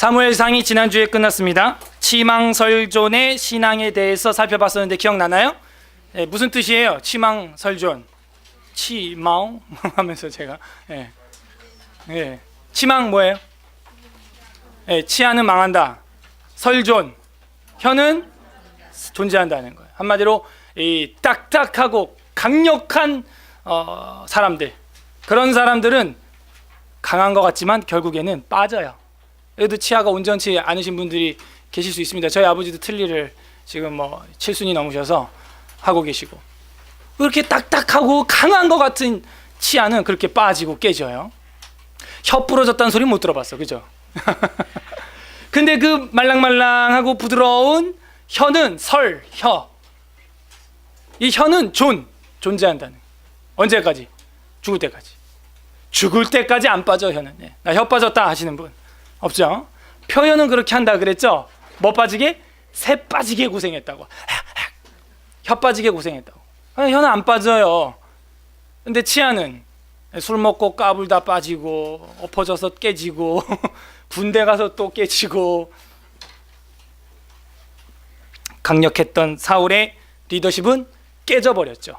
사무엘상이 지난주에 끝났습니다. 치망설존의 신앙에 대해서 살펴봤었는데 기억나나요? 네, 무슨 뜻이에요? 치망설존. 치망 하면서 제가 치망 뭐예요? 치아는 망한다. 설존, 혀는 존재한다는 거예요. 한마디로 이 딱딱하고 강력한 사람들, 그런 사람들은 강한 것 같지만 결국에는 빠져요. 그래도 치아가 온전치 않으신 분들이 계실 수 있습니다. 저희 아버지도 틀니를 지금 7순이 넘으셔서 하고 계시고, 그렇게 딱딱하고 강한 것 같은 치아는 그렇게 빠지고 깨져요. 혀 부러졌다는 소리 못 들어봤어, 그죠? 근데 그 말랑말랑하고 부드러운 혀는 혀. 이 혀는 존재한다는. 언제까지? 죽을 때까지. 죽을 때까지 안 빠져, 혀는. 나 혀 빠졌다 하시는 분 없죠? 표현은 그렇게 한다 그랬죠? 뭐 빠지게? 새 빠지게 고생했다고. 혀 빠지게 고생했다고. 혀는 안 빠져요. 근데 치아는 술 먹고 까불다 빠지고, 엎어져서 깨지고, 군대 가서 또 깨지고. 강력했던 사울의 리더십은 깨져버렸죠.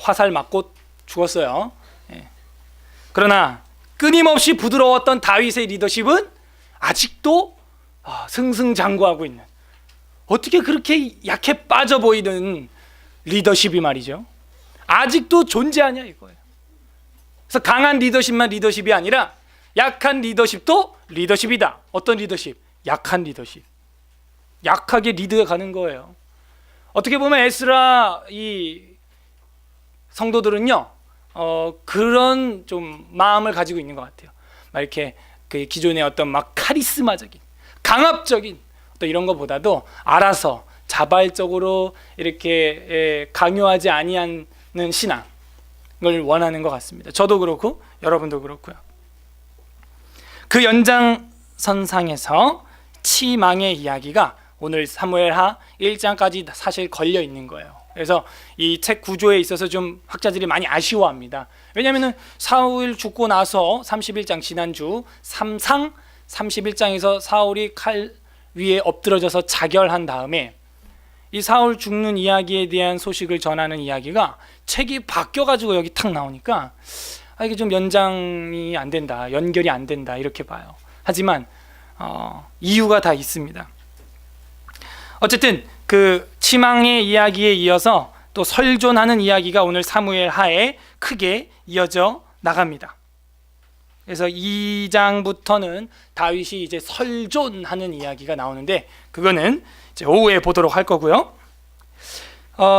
화살 맞고 죽었어요. 그러나 끊임없이 부드러웠던 다윗의 리더십은 아직도 승승장구하고 있는, 어떻게 그렇게 약해 빠져 보이는 리더십이 말이죠, 아직도 존재하냐 이거예요. 그래서 강한 리더십만 리더십이 아니라 약한 리더십도 리더십이다. 어떤 리더십? 약한 리더십. 약하게 리드해 가는 거예요. 어떻게 보면 에스라 이 성도들은요, 그런 좀 마음을 가지고 있는 것 같아요. 막 이렇게 그 기존의 어떤 막 카리스마적인, 강압적인 어떤 이런 것보다도 알아서 자발적으로 이렇게 강요하지 아니하는 신앙을 원하는 것 같습니다. 저도 그렇고 여러분도 그렇고요. 그 연장선상에서 치망의 이야기가 오늘 사무엘하 1장까지 사실 걸려 있는 거예요. 그래서 이 책 구조에 있어서 좀 학자들이 많이 아쉬워합니다. 왜냐하면 사울 죽고 나서 31장, 지난주 3상 31장에서 사울이 칼 위에 엎드러져서 자결한 다음에 이 사울 죽는 이야기에 대한 소식을 전하는 이야기가 책이 바뀌어가지고 여기 탁 나오니까 이게 좀 연장이 안 된다, 연결이 안 된다 이렇게 봐요. 하지만 이유가 다 있습니다. 어쨌든 그 치망의 이야기에 이어서 또 설존하는 이야기가 오늘 사무엘 하에 크게 이어져 나갑니다. 그래서 2장부터는 다윗이 이제 설존하는 이야기가 나오는데 그거는 이제 오후에 보도록 할 거고요.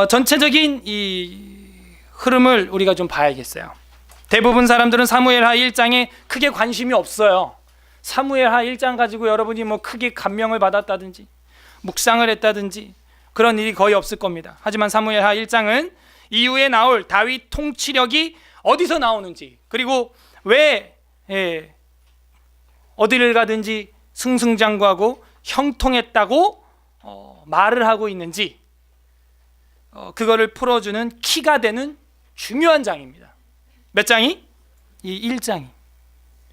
전체적인 이 흐름을 우리가 좀 봐야겠어요. 대부분 사람들은 사무엘하 1장에 크게 관심이 없어요. 사무엘하 1장 가지고 여러분이 크게 감명을 받았다든지 묵상을 했다든지 그런 일이 거의 없을 겁니다. 하지만 사무엘하 1장은 이후에 나올 다윗 통치력이 어디서 나오는지, 그리고 왜 어디를 가든지 승승장구하고 형통했다고 말을 하고 있는지, 그거를 풀어주는 키가 되는 중요한 장입니다. 몇 장이? 이 1장이.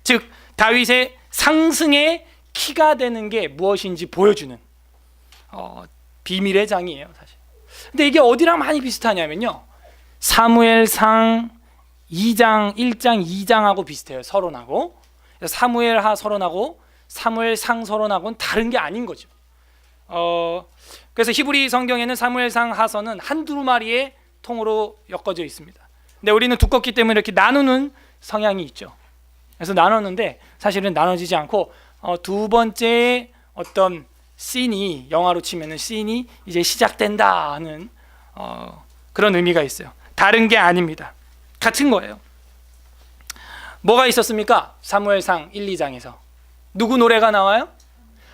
즉 다윗의 상승의 키가 되는 게 무엇인지 보여주는 비밀의 장이에요, 사실. 근데 이게 어디랑 많이 비슷하냐면요, 사무엘상 2장, 1장, 2장하고 비슷해요. 서론하고. 사무엘하 서론하고 사무엘상 서론하고는 다른 게 아닌 거죠. 그래서 히브리 성경에는 사무엘상 하서는 한두 마리의 통으로 엮어져 있습니다. 근데 우리는 두껍기 때문에 이렇게 나누는 성향이 있죠. 그래서 나눴는데 사실은 나눠지지 않고 두 번째 어떤 씬이, 영화로 치면은 씬이 이제 시작된다 하는 그런 의미가 있어요. 다른 게 아닙니다. 같은 거예요. 뭐가 있었습니까? 사무엘상 1, 2장에서 누구 노래가 나와요?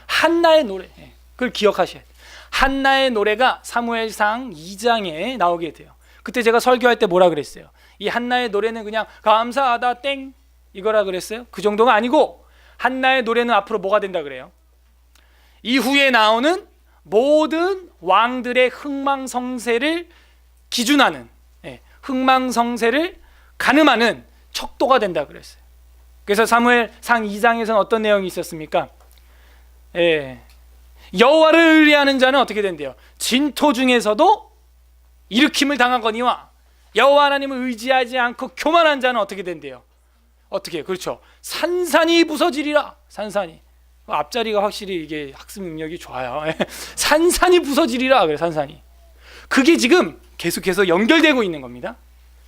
한나의 노래. 그걸 기억하셔야 돼요. 한나의 노래가 사무엘상 2장에 나오게 돼요. 그때 제가 설교할 때 뭐라 그랬어요? 이 한나의 노래는 그냥 감사하다 땡 이거라 그랬어요? 그 정도가 아니고 한나의 노래는 앞으로 뭐가 된다 그래요? 이후에 나오는 모든 왕들의 흥망성쇠를 기준하는, 흥망성쇠를 가늠하는 척도가 된다 그랬어요. 그래서 사무엘상 2장에서는 어떤 내용이 있었습니까? 예. 여호와를 의뢰하는 자는 어떻게 된대요? 진토 중에서도 일으킴을 당하거니와 여호와 하나님을 의지하지 않고 교만한 자는 어떻게 된대요? 어떻게? 그렇죠. 산산이 부서지리라. 산산이. 앞자리가 확실히 이게 학습 능력이 좋아요. 산산이 부서지리라. 그래, 산산이. 그게 지금 계속해서 연결되고 있는 겁니다.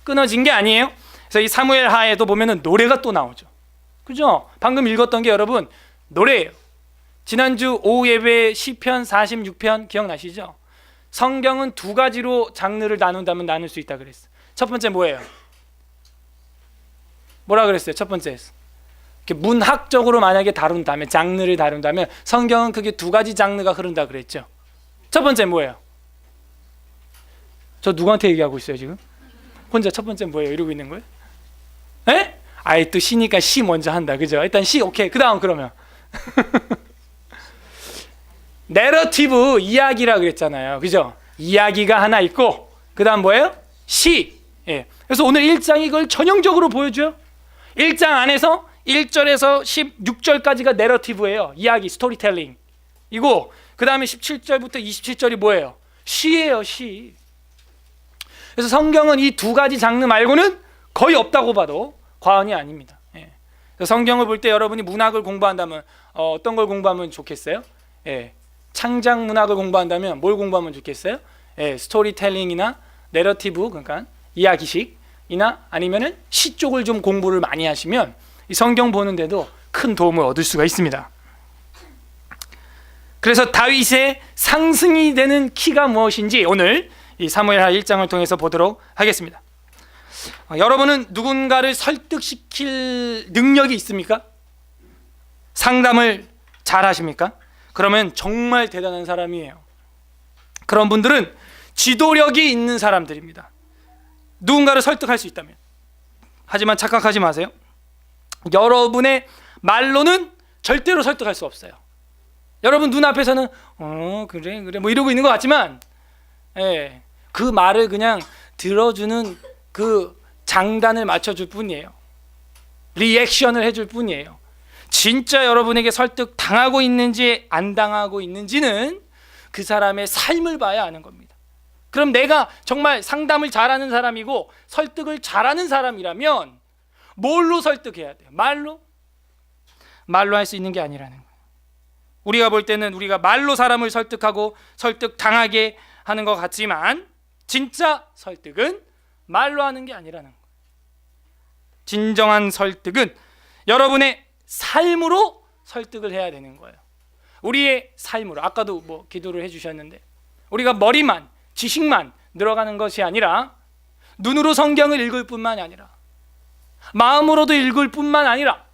끊어진 게 아니에요. 그래서 이 사무엘 하에도 보면은 노래가 또 나오죠. 그죠? 방금 읽었던 게 여러분 노래예요. 지난주 오후 예배 시편 46편 기억나시죠? 성경은 두 가지로 장르를 나눈다면 나눌 수 있다 그랬어. 첫 번째 뭐예요? 뭐라 그랬어요? 첫 번째 이렇게 문학적으로 만약에 다룬다면, 장르를 다룬다면 성경은 그게 두 가지 장르가 흐른다 그랬죠. 첫 번째 뭐예요? 저 누구한테 얘기하고 있어요 지금? 혼자 첫 번째 뭐예요? 이러고 있는 거예요? 에? 아이 또 시니까 시 먼저 한다, 그죠? 일단 시 오케이. 그 다음 그러면 내러티브, 이야기라 그랬잖아요, 그죠? 이야기가 하나 있고 그 다음 뭐예요? 시. 예. 그래서 오늘 1장이 이걸 전형적으로 보여줘요. 1장 안에서 1절에서 16절까지가 내러티브예요. 이야기, 스토리텔링 이고, 그 다음에 17절부터 27절이 뭐예요? 시예요, 시. 그래서 성경은 이 두 가지 장르 말고는 거의 없다고 봐도 과언이 아닙니다. 예. 그래서 성경을 볼 때 여러분이 문학을 공부한다면 어떤 걸 공부하면 좋겠어요? 예. 창작 문학을 공부한다면 뭘 공부하면 좋겠어요? 예. 스토리텔링이나 내러티브, 그러니까 이야기식이나 아니면은 시 쪽을 좀 공부를 많이 하시면 이 성경 보는데도 큰 도움을 얻을 수가 있습니다. 그래서 다윗의 상승이 되는 키가 무엇인지 오늘 이 사무엘하 1장을 통해서 보도록 하겠습니다. 여러분은 누군가를 설득시킬 능력이 있습니까? 상담을 잘 하십니까? 그러면 정말 대단한 사람이에요. 그런 분들은 지도력이 있는 사람들입니다. 누군가를 설득할 수 있다면. 하지만 착각하지 마세요. 여러분의 말로는 절대로 설득할 수 없어요. 여러분 눈앞에서는 그래 뭐 이러고 있는 것 같지만, 예, 그 말을 그냥 들어주는 그 장단을 맞춰줄 뿐이에요. 리액션을 해줄 뿐이에요. 진짜 여러분에게 설득 당하고 있는지 안 당하고 있는지는 그 사람의 삶을 봐야 아는 겁니다. 그럼 내가 정말 상담을 잘하는 사람이고 설득을 잘하는 사람이라면 뭘로 설득해야 돼요? 말로 할 수 있는 게 아니라는 거예요. 우리가 볼 때는 우리가 말로 사람을 설득하고 설득 당하게 하는 것 같지만 진짜 설득은 말로 하는 게 아니라는 거예요. 진정한 설득은 여러분의 삶으로 설득을 해야 되는 거예요. 우리의 삶으로. 아까도 뭐 기도를 해주셨는데 우리가 머리만, 지식만 늘어가는 것이 아니라 눈으로 성경을 읽을 뿐만 아니라 마음으로도 읽을 뿐만 아니라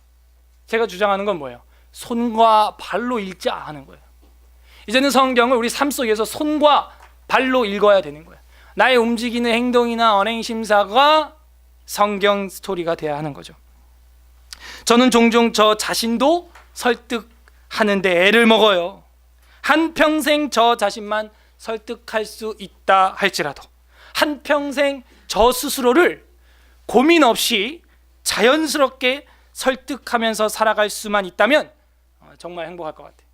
제가 주장하는 건 뭐예요? 손과 발로 읽자 하는 거예요. 이제는 성경을 우리 삶 속에서 손과 발로 읽어야 되는 거예요. 나의 움직이는 행동이나 언행 심사가 성경 스토리가 돼야 하는 거죠. 저는 종종 저 자신도 설득하는데 애를 먹어요. 한평생 저 자신만 설득할 수 있다 할지라도 한평생 저 스스로를 고민 없이 자연스럽게 설득하면서 살아갈 수만 있다면 정말 행복할 것 같아요.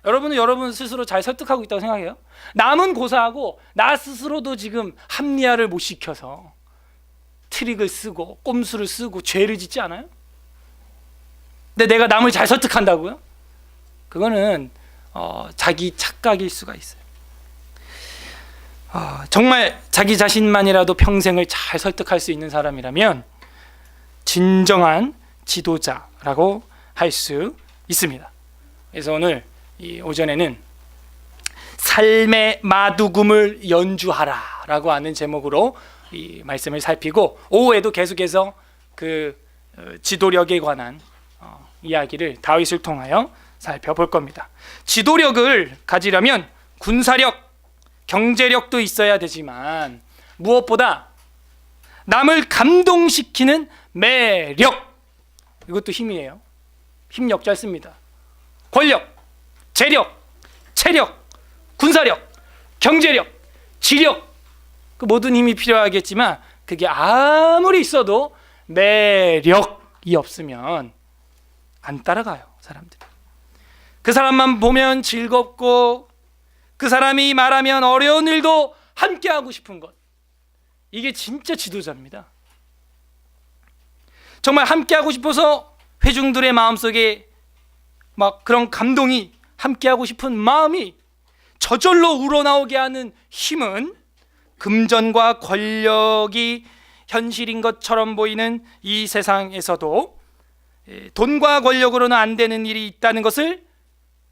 여러분은 여러분 스스로 잘 설득하고 있다고 생각해요? 남은 고사하고 나 스스로도 지금 합리화를 못 시켜서 트릭을 쓰고 꼼수를 쓰고 죄를 짓지 않아요? 근데 내가 남을 잘 설득한다고요? 그거는 자기 착각일 수가 있어요. 정말 자기 자신만이라도 평생을 잘 설득할 수 있는 사람이라면 진정한 지도자라고 할 수 있습니다. 그래서 오늘 이 오전에는 삶의 마두금을 연주하라 라고 하는 제목으로 이 말씀을 살피고, 오후에도 계속해서 그 지도력에 관한 이야기를 다윗을 통하여 살펴볼 겁니다. 지도력을 가지려면 군사력, 경제력도 있어야 되지만 무엇보다 남을 감동시키는 매력, 이것도 힘이에요. 힘 역잘 씁니다. 권력, 재력, 체력, 군사력, 경제력, 지력, 그 모든 힘이 필요하겠지만 그게 아무리 있어도 매력이 없으면 안 따라가요, 사람들이. 그 사람만 보면 즐겁고 그 사람이 말하면 어려운 일도 함께하고 싶은 것. 이게 진짜 지도자입니다. 정말 함께하고 싶어서 회중들의 마음속에 막 그런 감동이, 함께하고 싶은 마음이 저절로 우러나오게 하는 힘은 금전과 권력이 현실인 것처럼 보이는 이 세상에서도 돈과 권력으로는 안 되는 일이 있다는 것을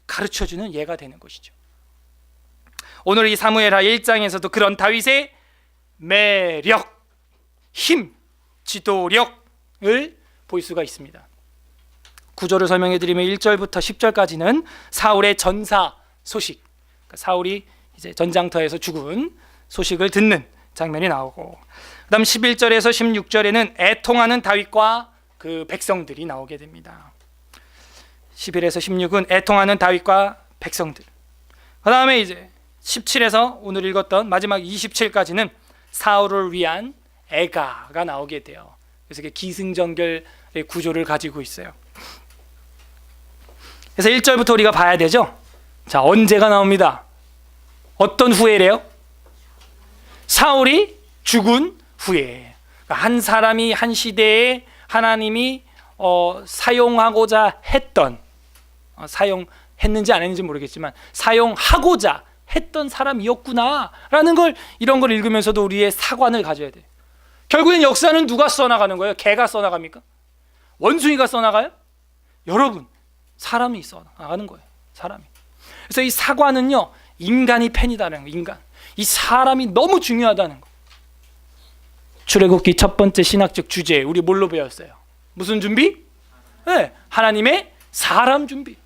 가르쳐주는 예가 되는 것이죠. 오늘 이 사무엘하 1장에서도 그런 다윗의 매력, 힘, 지도력을 볼 수가 있습니다. 구조를 설명해 드리면 1절부터 10절까지는 사울의 전사 소식, 그러니까 사울이 이제 전장터에서 죽은 소식을 듣는 장면이 나오고, 그다음 11절에서 16절에는 애통하는 다윗과 그 백성들이 나오게 됩니다. 11에서 16은 애통하는 다윗과 백성들. 그다음에 이제 17에서 오늘 읽었던 마지막 27까지는 사울을 위한 애가가 나오게 돼요. 그래서 이게 기승전결의 구조를 가지고 있어요. 그래서 1절부터 우리가 봐야 되죠. 자, 언제가 나옵니다. 어떤 후회래요? 사울이 죽은 후에. 한 사람이 한 시대에 하나님이 사용하고자 했던, 사용했는지 안 했는지 모르겠지만 사용하고자 했던 사람이었구나라는 걸, 이런 걸 읽으면서도 우리의 사관을 가져야 돼요. 결국엔 역사는 누가 써나가는 거예요? 개가 써나갑니까? 원숭이가 써나가요? 여러분, 사람이 써나가는 거예요. 사람이. 그래서 이 사관은요, 인간이 팬이다는 거. 인간, 이 사람이 너무 중요하다는 거. 출애굽기 첫 번째 신학적 주제, 우리 뭘로 배웠어요? 무슨 준비? 네, 하나님의 사람 준비.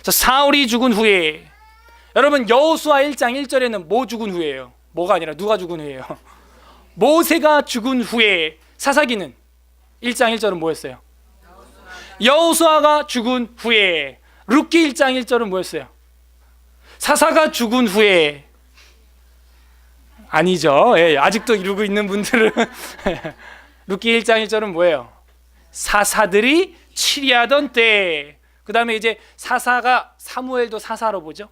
사울이 죽은 후에, 여러분 여호수아 1장 1절에는 뭐 죽은 후에요? 뭐가 아니라 누가 죽은 후에요? 모세가 죽은 후에. 사사기는 1장 1절은 뭐였어요? 여호수아가 죽은 후에. 룻기 1장 1절은 뭐였어요? 사사가 죽은 후에. 아니죠. 예, 아직도 이루고 있는 분들은 룻기 1장 1절은 뭐예요? 사사들이 치리하던 때. 그 다음에 이제 사사가, 사무엘도 사사로 보죠.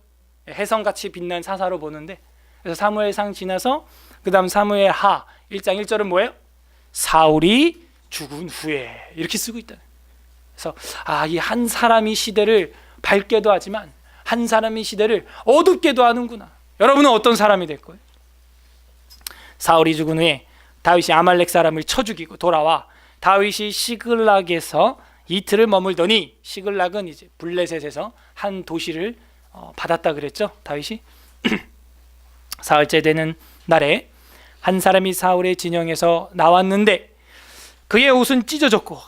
혜성같이 빛난 사사로 보는데, 그래서 사무엘상 지나서 그 다음 사무엘하 1장 1절은 뭐예요? 사울이 죽은 후에. 이렇게 쓰고 있다. 그래서 이 한 사람이 시대를 밝게도 하지만 한 사람이 시대를 어둡게도 하는구나. 여러분은 어떤 사람이 될 거예요? 사울이 죽은 후에 다윗이 아말렉 사람을 쳐 죽이고 돌아와 다윗이 시글락에서 이틀을 머물더니, 시글락은 이제 블레셋에서 한 도시를 받았다 그랬죠, 다윗이. 사흘째 되는 날에 한 사람이 사울의 진영에서 나왔는데 그의 옷은 찢어졌고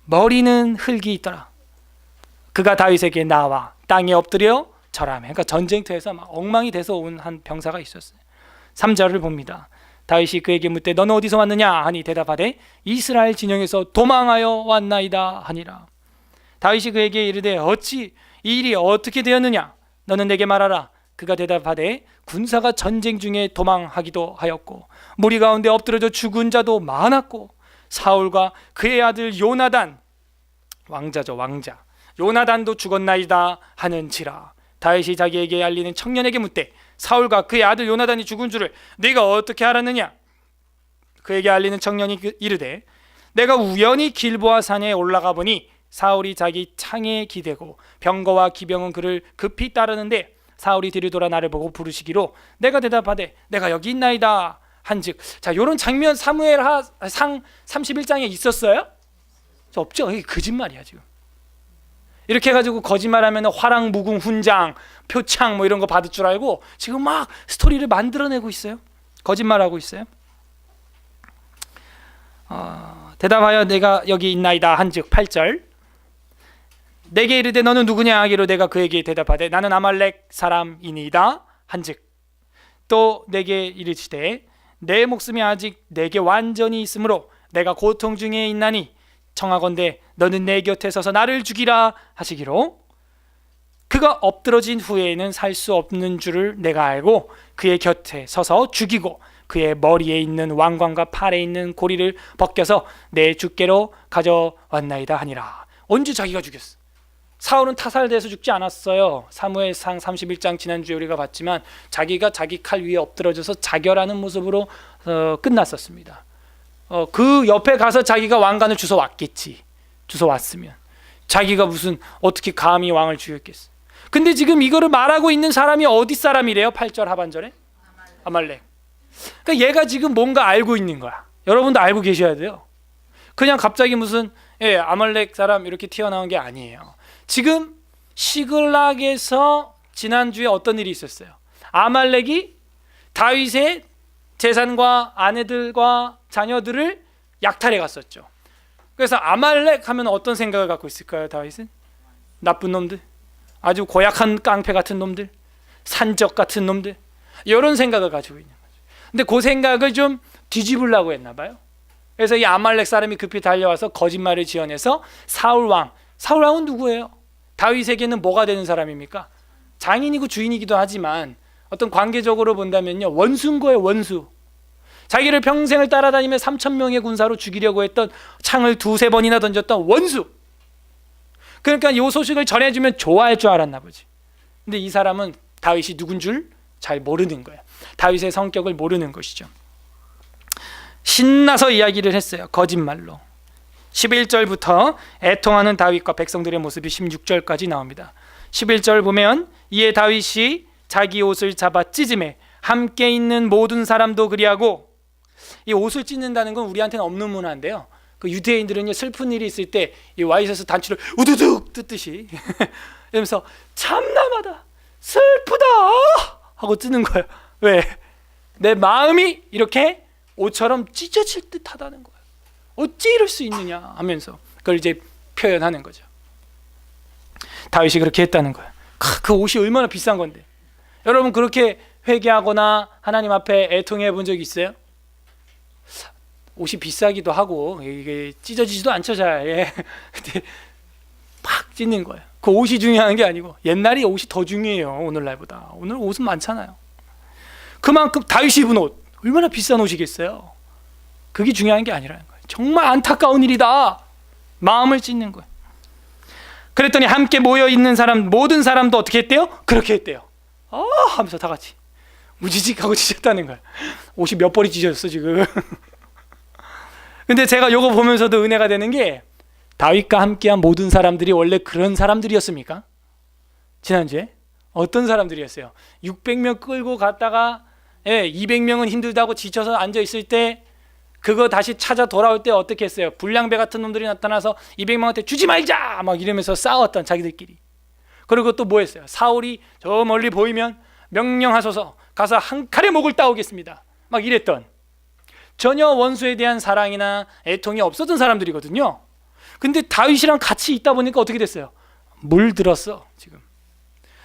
머리는 흙이 있더라. 그가 다윗에게 나와 땅에 엎드려 절하며. 그러니까 전쟁터에서 막 엉망이 돼서 온 한 병사가 있었어요. 3절을 봅니다. 다윗이 그에게 묻되 너는 어디서 왔느냐 하니 대답하되 이스라엘 진영에서 도망하여 왔나이다 하니라. 다윗이 그에게 이르되 어찌 이 일이 어떻게 되었느냐, 너는 내게 말하라. 그가 대답하되 군사가 전쟁 중에 도망하기도 하였고 무리 가운데 엎드려져 죽은 자도 많았고 사울과 그의 아들 요나단, 왕자죠, 왕자, 요나단도 죽었나이다 하는지라. 다윗이 자기에게 알리는 청년에게 묻되 사울과 그의 아들 요나단이 죽은 줄을 네가 어떻게 알았느냐? 그에게 알리는 청년이 이르되 내가 우연히 길보아 산에 올라가 보니 사울이 자기 창에 기대고 병거와 기병은 그를 급히 따르는데 사울이 뒤를 돌아 나를 보고 부르시기로 내가 대답하되 내가 여기 있나이다 한즉. 자, 이런 장면 사무엘상 31장에 있었어요? 없죠. 이게 거짓말이야 지금. 이렇게 해가지고 거짓말하면 화랑 무궁 훈장 표창 뭐 이런 거 받을 줄 알고 지금 막 스토리를 만들어내고 있어요. 거짓말하고 있어요. 대답하여 내가 여기 있나이다 한즉. 8절 내게 이르되 너는 누구냐 하기로 내가 그에게 대답하되 나는 아말렉 사람이니이다 한즉. 또 내게 이르시되 내 목숨이 아직 내게 완전히 있으므로 내가 고통 중에 있나니 청하건대 너는 내 곁에 서서 나를 죽이라 하시기로. 그가 엎드러진 후에는 살 수 없는 줄을 내가 알고 그의 곁에 서서 죽이고 그의 머리에 있는 왕관과 팔에 있는 고리를 벗겨서 내 주께로 가져왔나이다 하니라. 언제 자기가 죽였어? 사울은 타살돼서 죽지 않았어요. 사무엘상 31장 지난주에 우리가 봤지만 자기가 자기 칼 위에 엎드러져서 자결하는 모습으로 끝났었습니다. 그 옆에 가서 자기가 왕관을 주워 왔겠지. 주워 왔으면 자기가 무슨 어떻게 감히 왕을 죽였겠어. 근데 지금 이거를 말하고 있는 사람이 어디 사람이래요? 8절 하반절에 아말렉. 그러니까 얘가 지금 뭔가 알고 있는 거야. 여러분도 알고 계셔야 돼요. 그냥 갑자기 무슨 아말렉 사람 이렇게 튀어나온 게 아니에요. 지금 시글락에서 지난주에 어떤 일이 있었어요? 아말렉이 다윗의 재산과 아내들과 자녀들을 약탈해 갔었죠. 그래서 아말렉 하면 어떤 생각을 갖고 있을까요? 다윗은 나쁜 놈들, 아주 고약한 깡패 같은 놈들, 산적 같은 놈들, 이런 생각을 가지고 있는 거죠. 근데 그 생각을 좀 뒤집으려고 했나 봐요. 그래서 이 아말렉 사람이 급히 달려와서 거짓말을 지어내서 사울왕은 누구예요? 다윗에게는 뭐가 되는 사람입니까? 장인이고 주인이기도 하지만 어떤 관계적으로 본다면요, 원수인 거예요. 원수. 자기를 평생을 따라다니며 3,000명의 군사로 죽이려고 했던, 창을 2-3번이나 던졌던 원수. 그러니까 이 소식을 전해주면 좋아할 줄 알았나 보지. 근데 이 사람은 다윗이 누군 줄 잘 모르는 거예요. 다윗의 성격을 모르는 것이죠. 신나서 이야기를 했어요. 거짓말로. 11절부터 애통하는 다윗과 백성들의 모습이 16절까지 나옵니다. 11절 보면 이에 다윗이 자기 옷을 잡아 찢음에 함께 있는 모든 사람도 그리하고, 이 옷을 찢는다는 건 우리한테는 없는 문화인데요. 그 유대인들은 슬픈 일이 있을 때 이 와이셔츠 단추를 우두둑 뜯듯이 이러면서 참담하다, 슬프다 하고 뜯는 거예요. 왜? 내 마음이 이렇게 옷처럼 찢어질 듯하다는 거예요. 어찌 이럴 수 있느냐 하면서 그걸 이제 표현하는 거죠. 다윗이 그렇게 했다는 거예요. 그 옷이 얼마나 비싼 건데. 여러분 그렇게 회개하거나 하나님 앞에 애통해 본 적 있어요? 옷이 비싸기도 하고 이게 찢어지지도 않죠 잘. 예. 근데 팍 찢는 거예요. 그 옷이 중요한 게 아니고 옛날에 옷이 더 중요해요. 오늘날보다. 오늘 옷은 많잖아요. 그만큼 다윗이 입은 옷 얼마나 비싼 옷이겠어요. 그게 중요한 게 아니라는 거예요. 정말 안타까운 일이다. 마음을 찢는 거예요. 그랬더니 함께 모여 있는 사람 모든 사람도 어떻게 했대요? 그렇게 했대요. 하면서 다 같이 무지직하고 찢었다는 거예요. 옷이 몇 벌이 찢어졌어 지금. 근데 제가 요거 보면서도 은혜가 되는 게, 다윗과 함께한 모든 사람들이 원래 그런 사람들이었습니까? 지난주에 어떤 사람들이었어요? 600명 끌고 갔다가 200명은 힘들다고 지쳐서 앉아있을 때 그거 다시 찾아 돌아올 때 어떻게 했어요? 불량배 같은 놈들이 나타나서 200명한테 주지 말자! 막 이러면서 싸웠던 자기들끼리. 그리고 또 뭐 했어요? 사울이 저 멀리 보이면 명령하소서 가서 한 칼에 목을 따오겠습니다. 막 이랬던, 전혀 원수에 대한 사랑이나 애통이 없었던 사람들이거든요. 근데 다윗이랑 같이 있다 보니까 어떻게 됐어요? 물들었어 지금.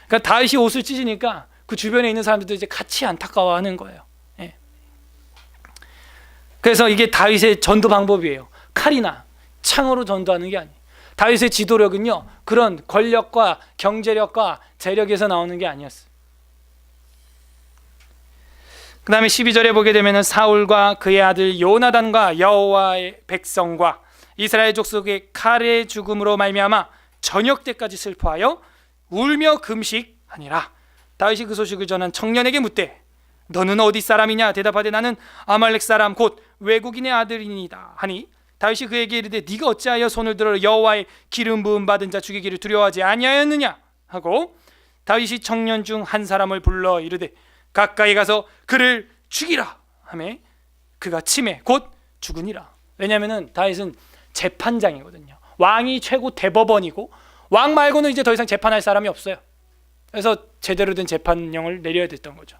그러니까 다윗이 옷을 찢으니까 그 주변에 있는 사람들도 이제 같이 안타까워하는 거예요. 예. 그래서 이게 다윗의 전도 방법이에요. 칼이나 창으로 전도하는 게 아니에요. 다윗의 지도력은요, 그런 권력과 경제력과 재력에서 나오는 게 아니었어요. 그 다음에 12절에 보게 되면 사울과 그의 아들 요나단과 여호와의 백성과 이스라엘 족속의 칼의 죽음으로 말미암아 저녁 때까지 슬퍼하여 울며 금식하니라. 다윗이 그 소식을 전한 청년에게 묻되 너는 어디 사람이냐? 대답하되 나는 아말렉 사람 곧 외국인의 아들이니이다 하니, 다윗이 그에게 이르되 네가 어찌하여 손을 들어 여호와의 기름 부음 받은 자 죽이기를 두려워하지 아니하였느냐 하고, 다윗이 청년 중 한 사람을 불러 이르되 가까이 가서 그를 죽이라 하매 그가 치매 곧 죽으니라. 왜냐하면 다윗은 재판장이거든요. 왕이 최고 대법원이고 왕 말고는 이제 더 이상 재판할 사람이 없어요. 그래서 제대로 된 재판령을 내려야 됐던 거죠.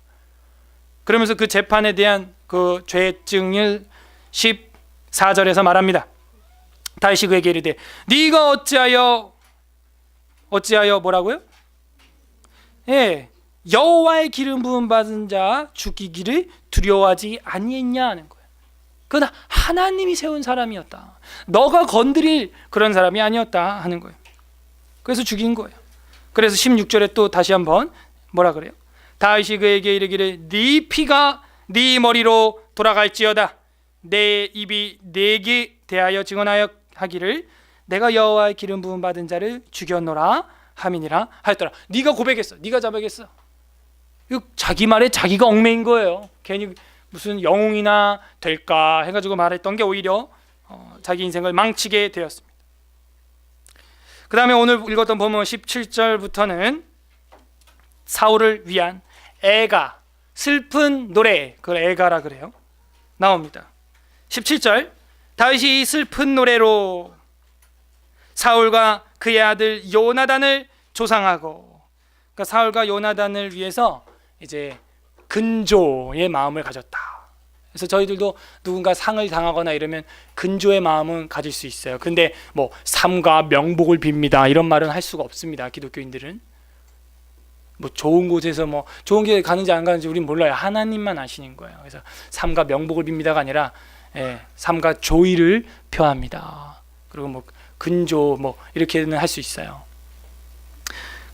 그러면서 그 재판에 대한 그 죄증을 14절에서 말합니다. 다윗이 그에게 이르되 네가 어찌하여 뭐라고요? 여호와의 기름 부음 받은 자 죽이기를 두려워하지 아니했냐 하는 거예요. 그건 하나님이 세운 사람이었다. 너가 건드릴 그런 사람이 아니었다 하는 거예요. 그래서 죽인 거예요. 그래서 16절에 또 다시 한번 뭐라 그래요? 다윗이 그에게 이르기를 네 피가 네 머리로 돌아갈지어다. 내 입이 네게 대하여 증언하여 하기를 내가 여호와의 기름 부음 받은 자를 죽였노라 함이니라 하였더라. 네가 고백했어. 네가 자백했어. 이거 자기 말에 자기가 얽매인 거예요. 괜히 무슨 영웅이나 될까 해가지고 말했던 게 오히려 자기 인생을 망치게 되었습니다. 그 다음에 오늘 읽었던 본문 17절부터는 사울을 위한 애가, 슬픈 노래, 그걸 애가라 그래요, 나옵니다. 17절, 다윗이 슬픈 노래로 사울과 그의 아들 요나단을 조상하고, 그러니까 사울과 요나단을 위해서 이제 근조의 마음을 가졌다. 그래서 저희들도 누군가 상을 당하거나 이러면 근조의 마음은 가질 수 있어요. 근데 뭐 삼가 명복을 빕니다 이런 말은 할 수가 없습니다. 기독교인들은 뭐 좋은 곳에서 뭐 좋은 게 가는지 안 가는지 우린 몰라요. 하나님만 아시는 거예요. 그래서 삼가 명복을 빕니다가 아니라 삼가 조의를 표합니다. 그리고 뭐 근조 뭐 이렇게는 할 수 있어요.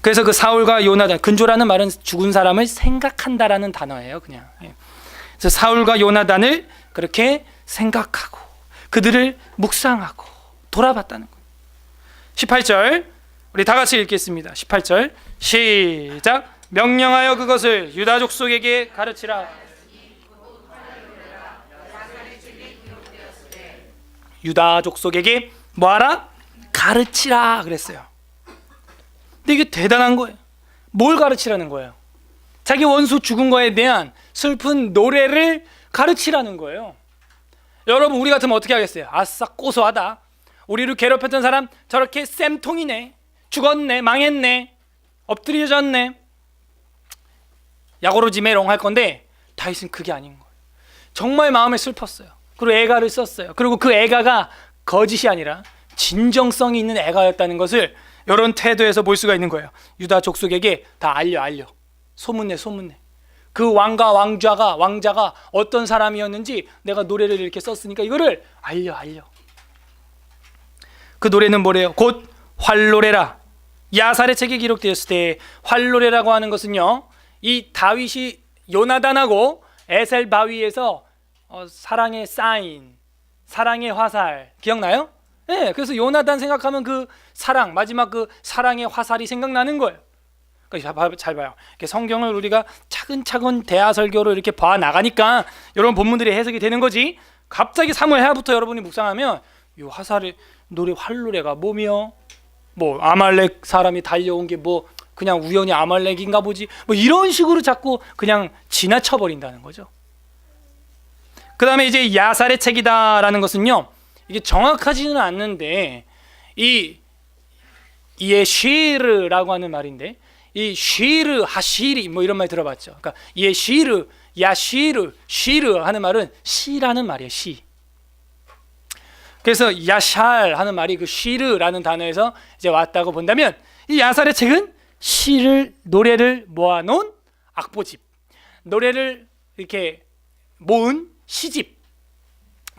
그래서 그 사울과 요나단, 근조라는 말은 죽은 사람을 생각한다라는 단어예요. 그냥. 그래서 사울과 요나단을 그렇게 생각하고 그들을 묵상하고 돌아봤다는 거예요. 18절 우리 다 같이 읽겠습니다. 18절 시작. 명령하여 그것을 유다 족속에게 가르치라. 유다 족속에게 뭐하라? 가르치라 그랬어요. 근데 이게 대단한 거예요. 뭘 가르치라는 거예요? 자기 원수 죽은 거에 대한 슬픈 노래를 가르치라는 거예요. 여러분, 우리 같으면 어떻게 하겠어요? 아싸, 고소하다. 우리를 괴롭혔던 사람 저렇게 쌤통이네, 죽었네, 망했네, 엎드려졌네, 야고로지메롱 할 건데 다윗은 그게 아닌 거예요. 정말 마음에 슬펐어요. 그리고 애가를 썼어요. 그리고 그 애가가 거짓이 아니라 진정성이 있는 애가였다는 것을 이런 태도에서 볼 수가 있는 거예요. 유다 족속에게 다 알려. 소문내. 그 왕자가 어떤 사람이었는지 내가 노래를 이렇게 썼으니까 이거를 알려. 그 노래는 뭐래요? 곧 활노래라. 야살의 책에 기록되었을 때 활노래라고 하는 것은요, 이 다윗이 요나단하고 에셀 바위에서 사랑의 사인, 사랑의 화살 기억나요? 네, 그래서 요나단 생각하면 그 사랑, 마지막 그 사랑의 화살이 생각나는 거예요. 그러니까 잘 봐요. 성경을 우리가 차근차근 대하설교로 이렇게 봐 나가니까 이런 본문들이 해석이 되는 거지. 갑자기 사무엘하부터 여러분이 묵상하면 이 화살의 노래, 활노래가 뭐며, 뭐 아말렉 사람이 달려온 게 뭐 그냥 우연히 아말렉인가 보지, 뭐 이런 식으로 자꾸 그냥 지나쳐 버린다는 거죠. 그 다음에 이제 야살의 책이다라는 것은요, 이게 정확하지는 않는데 이에 쉬르라고 하는 말인데, 이 쉬르, 하시리 뭐 이런 말 들어봤죠. 그러니까 이에 쉬르, 야시르, 쉬르 하는 말은 시라는 말이에요. 시. 그래서 야샬 하는 말이 그 쉬르라는 단어에서 이제 왔다고 본다면, 이 야살의 책은 시를, 노래를 모아놓은 악보집, 노래를 이렇게 모은 시집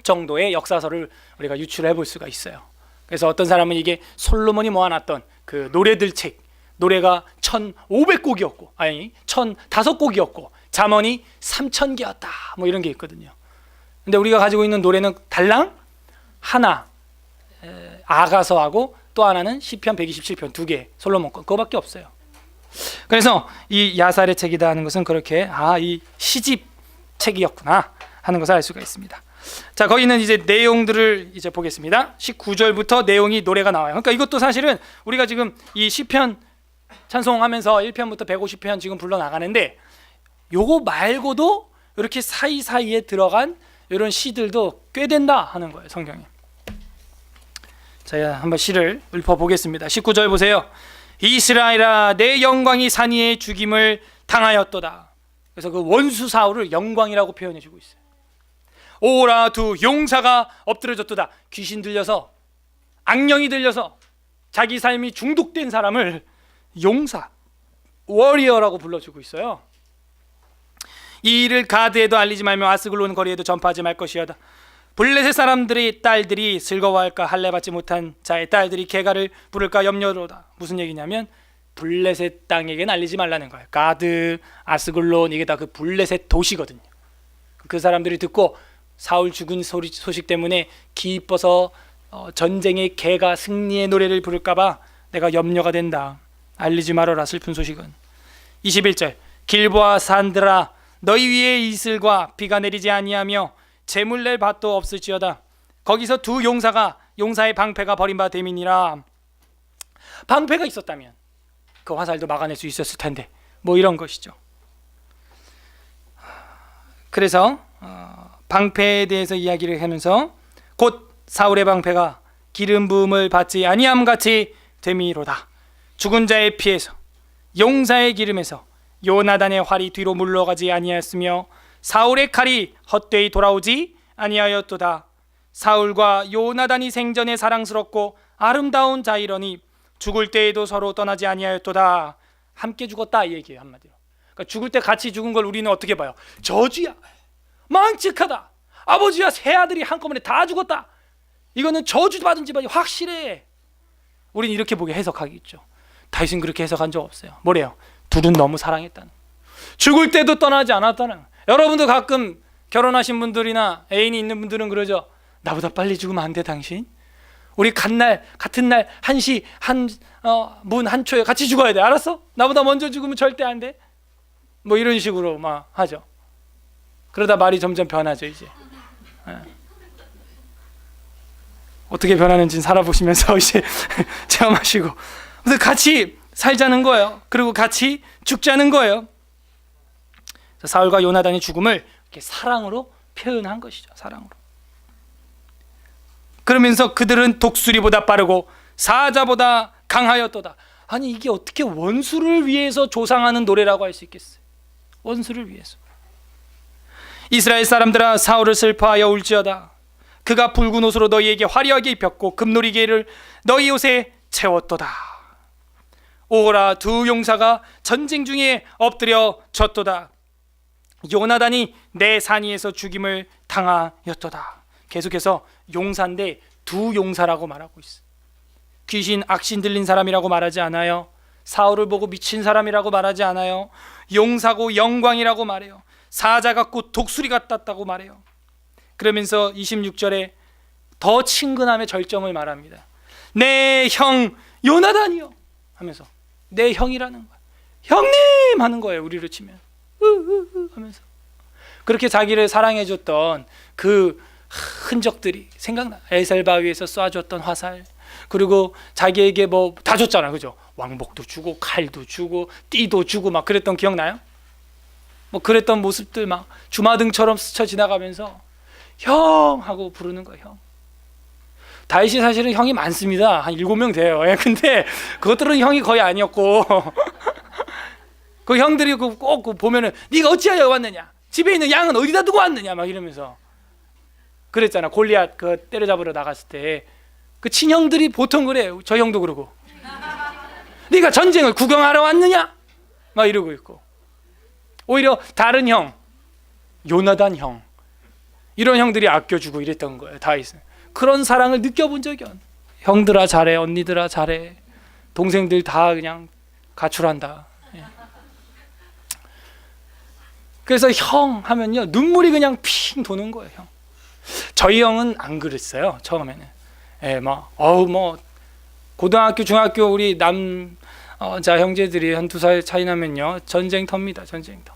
정도의 역사서를 우리가 유출해 볼 수가 있어요. 그래서 어떤 사람은 이게 솔로몬이 모아놨던 그 노래들 책, 노래가 1,500곡이었고 아니 1,005곡이었고 잠언이 3,000개였다 뭐 이런 게 있거든요. 근데 우리가 가지고 있는 노래는 달랑 하나, 아가서하고 또 하나는 시편 127편 2개, 솔로몬 거, 그거밖에 없어요. 그래서 이 야살의 책이다 하는 것은 그렇게 이 시집 책이었구나 하는 것을 알 수가 있습니다. 자, 거기 있는 이제 내용들을 이제 보겠습니다. 19절부터 내용이 노래가 나와요. 그러니까 이것도 사실은 우리가 지금 이 시편 찬송하면서 1편부터 150편 지금 불러 나가는데, 요거 말고도 이렇게 사이사이에 들어간 이런 시들도 꽤 된다 하는 거예요, 성경에. 자, 한번 시를 읊어보겠습니다. 19절 보세요. 이스라엘아, 내 영광이 산 위에 죽임을 당하였도다. 그래서 그 원수 사울을 영광이라고 표현해주고 있어요. 오라, 두 용사가 엎드려졌도다. 귀신 들려서, 악령이 들려서 자기 삶이 중독된 사람을 용사, 워리어라고 불러주고 있어요. 이 일을 가드에도 알리지 말며 아스글론 거리에도 전파하지 말 것이어다. 블레셋 사람들의 딸들이 즐거워할까? 할례 받지 못한 자의 딸들이 개가를 부를까 염려로다. 무슨 얘기냐면 블레셋 땅에게는 알리지 말라는 거예요. 가드, 아스글론, 이게 다 그 블레셋 도시거든요. 그 사람들이 듣고 사울 죽은 소식 때문에 기뻐서 전쟁의 개가 승리의 노래를 부를까봐 내가 염려가 된다. 알리지 말아라 슬픈 소식은. 21절 길보아 산들아 너희 위에 이슬과 비가 내리지 아니하며 재물 낼 밭도 없을지어다. 거기서 두 용사의 방패가 버림받아 됨이니라. 방패가 있었다면 그 화살도 막아낼 수 있었을 텐데 뭐 이런 것이죠. 그래서 방패에 대해서 이야기를 하면서 곧 사울의 방패가 기름 부음을 받지 아니함 같이 됨이로다. 죽은 자의 피에서 용사의 기름에서 요나단의 활이 뒤로 물러가지 아니하였으며 사울의 칼이 헛되이 돌아오지 아니하였도다. 사울과 요나단이 생전에 사랑스럽고 아름다운 자이러니 죽을 때에도 서로 떠나지 아니하였도다. 함께 죽었다 이 얘기예요 한마디로. 그러니까 죽을 때 같이 죽은 걸 우리는 어떻게 봐요? 저주야, 망측하다, 아버지와 세 아들이 한꺼번에 다 죽었다. 이거는 저주받은 집안이 확실해. 우리는 이렇게 보게 해석하겠죠. 다윗은 그렇게 해석한 적 없어요. 뭐래요? 둘은 너무 사랑했다는, 죽을 때도 떠나지 않았다는. 여러분도 가끔 결혼하신 분들이나 애인이 있는 분들은 그러죠. 나보다 빨리 죽으면 안 돼 당신? 우리 같은 날 1시 문 한 초에 같이 죽어야 돼. 알았어? 나보다 먼저 죽으면 절대 안 돼. 뭐 이런 식으로 막 하죠. 그러다 말이 점점 변하죠 이제. 어떻게 변하는지는 살아보시면서 이제 체험하시고. 그래서 같이 살자는 거예요. 그리고 같이 죽자는 거예요. 사울과 요나단의 죽음을 이렇게 사랑으로 표현한 것이죠. 사랑으로. 그러면서 그들은 독수리보다 빠르고 사자보다 강하였도다. 아니 이게 어떻게 원수를 위해서 조상하는 노래라고 할 수 있겠어요? 원수를 위해서. 이스라엘 사람들아 사울을 슬퍼하여 울지어다. 그가 붉은 옷으로 너희에게 화려하게 입혔고 금놀이개를 너희 옷에 채웠도다. 오호라 두 용사가 전쟁 중에 엎드려 졌도다. 요나단이 내 산위에서 죽임을 당하였도다. 계속해서 용사인데 두 용사라고 말하고 있어. 귀신 악신 들린 사람이라고 말하지 않아요. 사울을 보고 미친 사람이라고 말하지 않아요. 용사고 영광이라고 말해요. 사자 같고 독수리 같았다고 말해요. 그러면서 26절에 더 친근함의 절정을 말합니다. 내 형 요나단이요 하면서 내 형이라는 거야. 형님 하는 거예요. 우리로 치면 하면서 그렇게 자기를 사랑해줬던 그 흔적들이 생각나. 에셀 바위에서 쏴줬던 화살, 그리고 자기에게 뭐 다 줬잖아, 그죠? 왕복도 주고 칼도 주고 띠도 주고 막 그랬던 기억나요? 뭐 그랬던 모습들 막 주마등처럼 스쳐 지나가면서 형 하고 부르는 거예요. 형. 다윗이 사실은 형이 많습니다. 한 7명 돼요. 근데 그것들은 형이 거의 아니었고 그 형들이 꼭 보면은 네가 어찌하여 왔느냐, 집에 있는 양은 어디다 두고 왔느냐 막 이러면서 그랬잖아. 골리앗 그 때려잡으러 나갔을 때 그 친형들이 보통 그래요. 저 형도 그러고 네가 전쟁을 구경하러 왔느냐 막 이러고 있고, 오히려 다른 형, 요나단 형, 이런 형들이 아껴주고 이랬던 거예요. 다윗은 그런 사랑을 느껴본 적이 없어요. 형들아 잘해, 언니들아 잘해, 동생들 다 그냥 가출한다. 그래서 형 하면요 눈물이 그냥 핑 도는 거예요. 형. 저희 형은 안 그랬어요 처음에는. 뭐 고등학교 중학교 우리 남자 형제들이 한 2살 차이 나면요 전쟁터입니다. 전쟁터.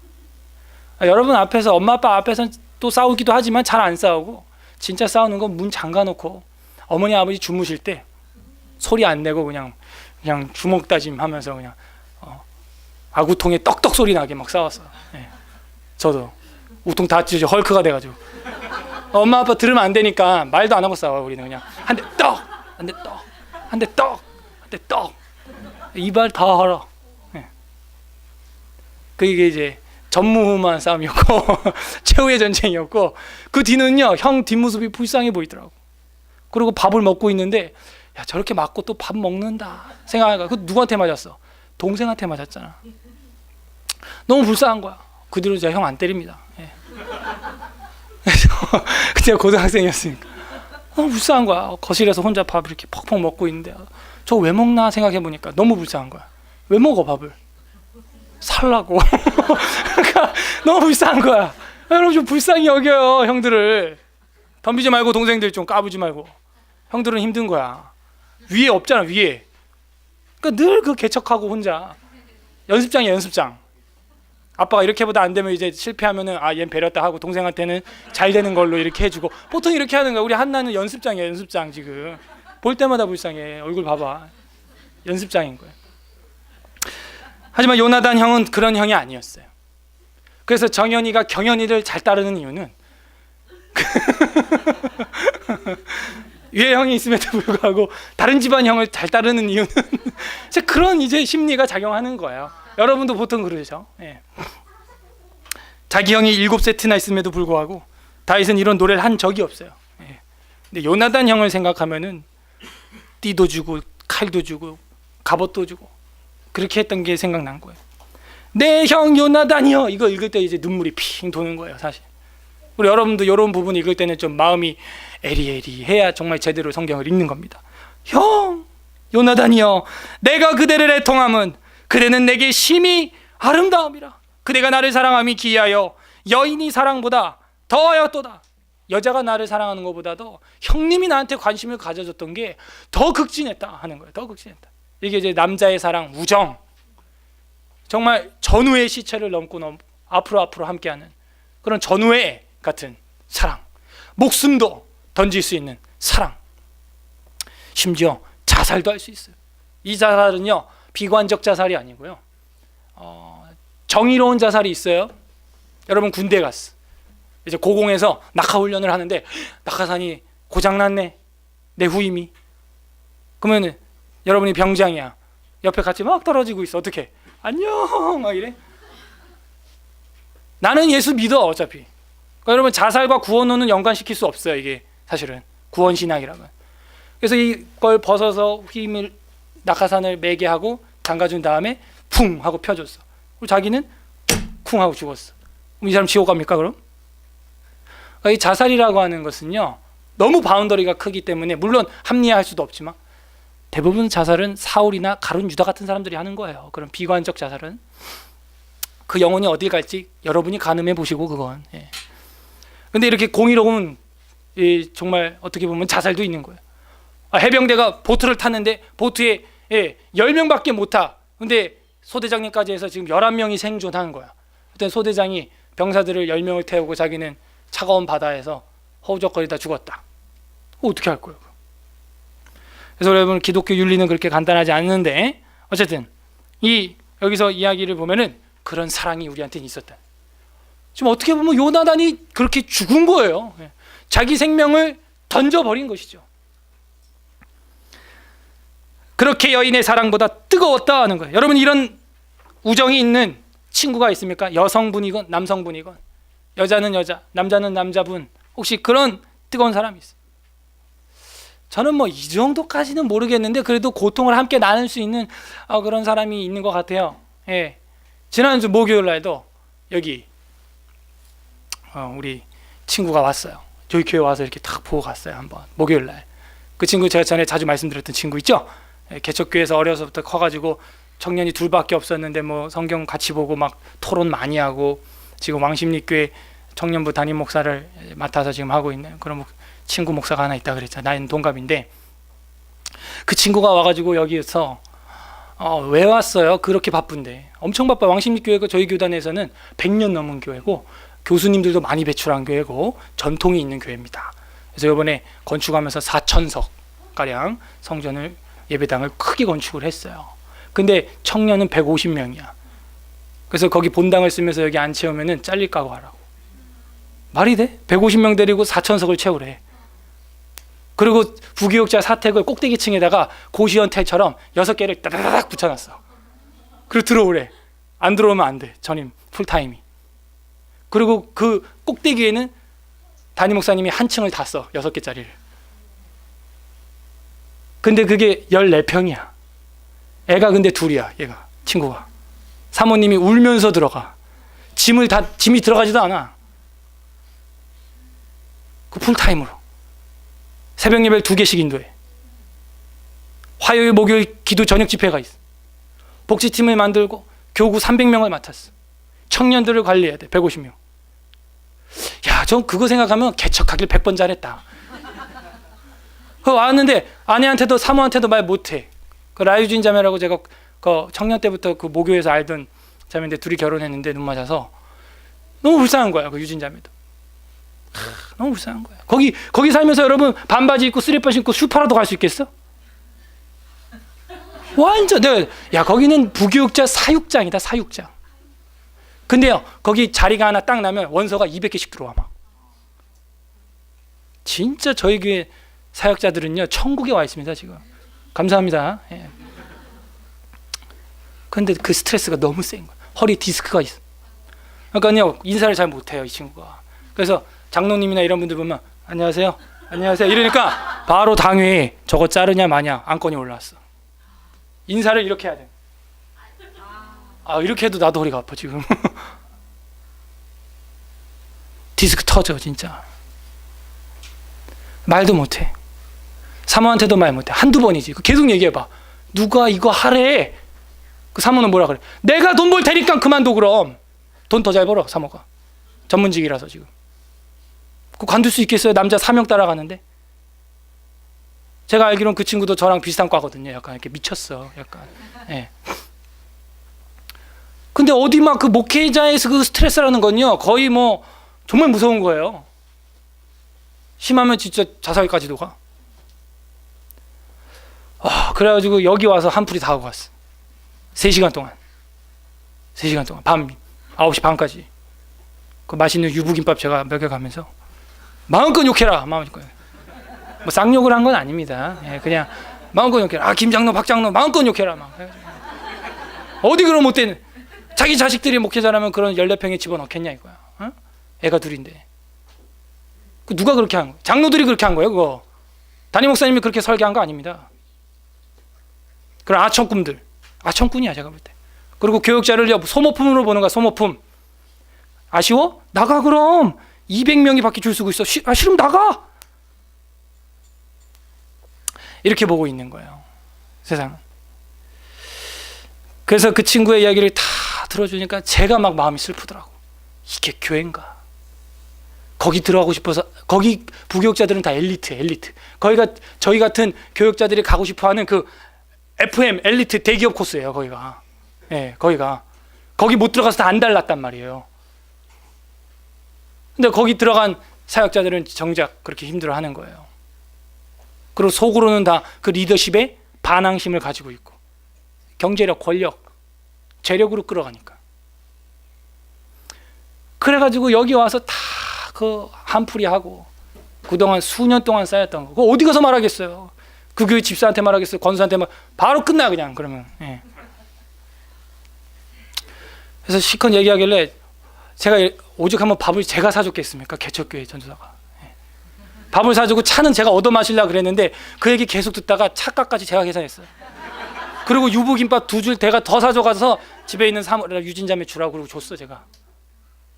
여러분 앞에서, 엄마 아빠 앞에서 또 싸우기도 하지만 잘 안 싸우고, 진짜 싸우는 건 문 잠가놓고 어머니 아버지 주무실 때 소리 안 내고 그냥 주먹 다짐하면서 그냥 아구통에 떡떡 소리 나게 막 싸웠어요. 저도 우통 다 찢어져 헐크가 돼가지고 엄마 아빠 들으면 안 되니까 말도 안 하고 싸워. 우리는 그냥 한 대 떡, 한 대 떡, 한 대 떡, 한 대 떡, 이발 다 헐어. 그게 이제 전무후무한 싸움이었고 최후의 전쟁이었고, 그 뒤는요 형 뒷모습이 불쌍해 보이더라고. 그리고 밥을 먹고 있는데 야 저렇게 맞고 또 밥 먹는다 생각하니까 그 누구한테 맞았어? 동생한테 맞았잖아. 너무 불쌍한 거야. 그 뒤로 제가 형 안 때립니다. 그때 고등학생이었으니까 너무 불쌍한 거야. 거실에서 혼자 밥 이렇게 퍽퍽 먹고 있는데 저 왜 먹나 생각해보니까 너무 불쌍한 거야. 왜 먹어 밥을? 살라고. 그러니까 너무 불쌍한 거야. 여러분 좀 불쌍히 여겨요 형들을. 덤비지 말고 동생들 좀 까부지 말고. 형들은 힘든 거야. 위에 없잖아, 위에. 그러니까 늘 그 개척하고 혼자. 연습장이야, 연습장. 아빠가 이렇게보다 안 되면 이제 실패하면은 얘는 배렸다 하고 동생한테는 잘 되는 걸로 이렇게 해주고 보통 이렇게 하는 거야. 우리 한나는 연습장이야, 연습장. 지금 볼 때마다 불쌍해. 얼굴 봐봐. 연습장인 거야. 하지만 요나단 형은 그런 형이 아니었어요. 그래서 정연이가 경연이를 잘 따르는 이유는 위에 형이 있음에도 불구하고 다른 집안 형을 잘 따르는 이유는 그런 이제 심리가 작용하는 거예요. 여러분도 보통 그러죠. 예. 자기 형이 7세트나 있음에도 불구하고 다윗은 이런 노래를 한 적이 없어요. 예. 근데 요나단 형을 생각하면은 띠도 주고 칼도 주고 갑옷도 주고 그렇게 했던 게 생각난 거예요. 내 형 요나단이요. 이거 읽을 때 이제 눈물이 핑 도는 거예요, 사실. 우리 여러분도 이런 부분 읽을 때는 좀 마음이 에리에리 해야 정말 제대로 성경을 읽는 겁니다. 형 요나단이요, 내가 그대를 애통함은 그대는 내게 심히 아름다움이라. 그대가 나를 사랑함이 기이하여 여인이 사랑보다 더하였도다. 여자가 나를 사랑하는 것보다도 형님이 나한테 관심을 가져줬던 게 더 극진했다 하는 거예요. 더 극진했다. 이게 이제 남자의 사랑, 우정, 정말 전우의 시체를 넘고 앞으로 함께하는 그런 전우의 같은 사랑, 목숨도 던질 수 있는 사랑, 심지어 자살도 할 수 있어요. 이 자살은요 비관적 자살이 아니고요 정의로운 자살이 있어요. 여러분 군대 갔어. 이제 고공에서 낙하훈련을 하는데 낙하산이 고장났네, 내 후임이. 그러면 여러분이 병장이야. 옆에 같이 막 떨어지고 있어. 어떻게? 안녕 막 이래. 나는 예수 믿어 어차피. 그러니까 여러분 자살과 구원론은 연관시킬 수 없어요. 이게 사실은 구원신앙이라면. 그래서 이걸 벗어서 후임을 낙하산을 매게 하고 잠가준 다음에 쿵 하고 펴줬어. 그리고 자기는 쿵 하고 죽었어. 그럼 이 사람 지옥 갑니까 그럼? 그러니까 이 자살이라고 하는 것은요 너무 바운더리가 크기 때문에 물론 합리화할 수도 없지만 대부분 자살은 사울이나 가룟 유다 같은 사람들이 하는 거예요. 그런 비관적 자살은. 그 영혼이 어디 갈지 여러분이 가늠해 보시고 그건. 예. 근데 이렇게 공의로운 정말 어떻게 보면 자살도 있는 거예요. 해병대가 보트를 탔는데 보트에 10명밖에 못 타. 근데 소대장님까지 해서 지금 11명이 생존한 거야. 그때 소대장이 병사들을 10명을 태우고 자기는 차가운 바다에서 허우적거리다 죽었다. 어떻게 할 거예요? 그래서 여러분 기독교 윤리는 그렇게 간단하지 않는데 어쨌든 여기서 이야기를 보면은 그런 사랑이 우리한테는 있었다. 지금 어떻게 보면 요나단이 그렇게 죽은 거예요. 자기 생명을 던져버린 것이죠. 그렇게 여인의 사랑보다 뜨거웠다 하는 거예요. 여러분 이런 우정이 있는 친구가 있습니까? 여성분이건 남성분이건 여자는 여자, 남자는 남자분 혹시 그런 뜨거운 사람이 있어요? 저는 뭐 이 정도까지는 모르겠는데 그래도 고통을 함께 나눌 수 있는 그런 사람이 있는 것 같아요. 예. 지난주 목요일 날도 여기 우리 친구가 왔어요. 저희 교회 와서 이렇게 딱 보고 갔어요. 한번 목요일 날. 그 친구 제가 전에 자주 말씀드렸던 친구 있죠? 예, 개척교회에서 어려서부터 커가지고 청년이 둘밖에 없었는데 뭐 성경 같이 보고 막 토론 많이 하고 지금 왕십리교회 청년부 담임 목사를 맡아서 지금 하고 있는 그런 친구 목사가 하나 있다 그랬잖아. 나이는 동갑인데 그 친구가 와가지고 여기서 왜 왔어요? 그렇게 바쁜데. 엄청 바빠요. 왕십리교회가 저희 교단에서는 100년 넘은 교회고 교수님들도 많이 배출한 교회고 전통이 있는 교회입니다. 그래서 이번에 건축하면서 4,000석 가량 성전을 예배당을 크게 건축을 했어요. 근데 청년은 150명이야. 그래서 거기 본당을 쓰면서 여기 안 채우면은 잘릴 각오 하라고. 말이 돼? 150명 데리고 4,000석을 채우래. 그리고 부교육자 사택을 꼭대기층에다가 고시원텔처럼 6개를 따다닥 붙여놨어. 그리고 들어오래. 안 들어오면 안 돼. 전임 풀타임이. 그리고 그 꼭대기에는 담임 목사님이 한 층을 다 써. 6개짜리를. 근데 그게 14평이야. 애가 근데 둘이야. 얘가 친구가. 사모님이 울면서 들어가. 짐이 들어가지도 않아. 그 풀타임으로. 새벽 예배를 2개씩 인도해. 화요일 목요일 기도 저녁 집회가 있어. 복지팀을 만들고 교구 300명을 맡았어. 청년들을 관리해야 돼. 150명. 야, 전 그거 생각하면 개척하길 100번 잘했다. 왔는데 아내한테도 사모한테도 말 못해. 그 라유진 자매라고 제가 그 청년 때부터 그 모교에서 알던 자매인데 둘이 결혼했는데 눈 맞아서 너무 불쌍한 거야. 그 유진 자매도. 너무 불쌍한 거야. 거기 살면서 여러분 반바지 입고 쓰리퍼 신고 슈퍼라도 갈 수 있겠어? 완전 야 거기는 부교육자 사육장이다. 사육장. 근데요 거기 자리가 하나 딱 나면 원서가 200개씩 들어와 막. 진짜 저희 교회 사역자들은요 천국에 와 있습니다 지금. 감사합니다. 예. 근데 그 스트레스가 너무 센 거야. 허리 디스크가 있어. 그러니까요 인사를 잘 못해요 이 친구가. 그래서 장로님이나 이런 분들 보면 안녕하세요 안녕하세요 이러니까 바로 당회에 저거 자르냐 마냐 안건이 올라왔어. 인사를 이렇게 해야 돼. 이렇게 해도 나도 허리가 아파 지금. 디스크 터져 진짜. 말도 못해. 사모한테도 말 못해. 한두 번이지. 계속 얘기해봐. 누가 이거 하래. 그 사모는 뭐라 그래. 내가 돈 벌 테니까 그만둬 그럼. 돈 더 잘 벌어 사모가. 전문직이라서 지금. 그 관둘 수 있겠어요? 남자 4명 따라가는데. 제가 알기로는 그 친구도 저랑 비슷한 과거든요. 약간 이렇게 미쳤어. 약간. 예. 근데 어디 막 그 목회자에서 그 스트레스라는 건요. 거의 뭐 정말 무서운 거예요. 심하면 진짜 자살까지도 가. 그래가지고 여기 와서 한풀이 다 하고 갔어. 3시간 동안. 3시간 동안. 밤 9시 반까지. 그 맛있는 유부김밥 제가 먹여가면서 마음껏 욕해라. 마음껏. 뭐 쌍욕을 한 건 아닙니다. 예, 그냥 마음껏 욕해라. 김장로, 박장로 마음껏 욕해라. 막. 어디 그런 못된 자기 자식들이 목회자라면 그런 14평에 집어넣겠냐 이거야. 어? 애가 둘인데. 그 누가 그렇게 한 거야? 장로들이 그렇게 한 거예요 그거. 담임 목사님이 그렇게 설계한 거 아닙니다. 그런 아청꾼들. 아청꾼이야 제가 볼 때. 그리고 교육자를 소모품으로 보는 거야. 소모품. 아쉬워? 나가 그럼. 200명이 밖에 줄 서고 있어. 싫으면 나가. 이렇게 보고 있는 거예요 세상은. 그래서 그 친구의 이야기를 다 들어주니까 제가 막 마음이 슬프더라고. 이게 교회인가. 거기 들어가고 싶어서. 거기 부교육자들은 다 엘리트. 거기가 저희 같은 교육자들이 가고 싶어하는 그 FM 엘리트 대기업 코스예요 거기가. 예, 거기가. 거기 못 들어가서 다 안 달랐단 말이에요. 근데 거기 들어간 사역자들은 정작 그렇게 힘들어하는 거예요. 그리고 속으로는 다 그 리더십에 반항심을 가지고 있고 경제력, 권력, 재력으로 끌어가니까. 그래가지고 여기 와서 다 그 한풀이 하고 그동안 수년 동안 쌓였던 거 그거 어디 가서 말하겠어요. 그 교회 집사한테 말하겠어요. 권수한테 바로 끝나 그냥 그러면. 예. 그래서 실컷 얘기하길래 제가 오직 한번 밥을 제가 사줬겠습니까? 개척교회 전도사가. 예. 밥을 사주고 차는 제가 얻어 마시려고 그랬는데 그 얘기 계속 듣다가 차값까지 제가 계산했어요. 그리고 유부김밥 2줄 내가 더 사줘가서 집에 있는 유진자매 주라고 그러고 줬어 제가.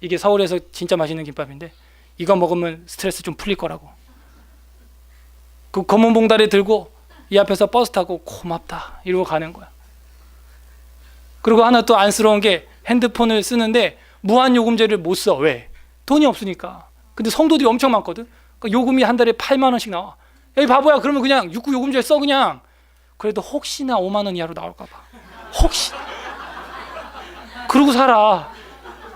이게 서울에서 진짜 맛있는 김밥인데 이거 먹으면 스트레스 좀 풀릴 거라고. 그 검은 봉다리 들고 이 앞에서 버스 타고 고맙다 이러고 가는 거야. 그리고 하나 또 안쓰러운 게 핸드폰을 쓰는데 무한요금제를 못 써. 왜? 돈이 없으니까. 근데 성도들이 엄청 많거든. 그러니까 요금이 한 달에 8만 원씩 나와. 야 바보야 그러면 그냥 69요금제 써 그냥. 그래도 혹시나 5만 원 이하로 나올까 봐. 혹시. 그러고 살아.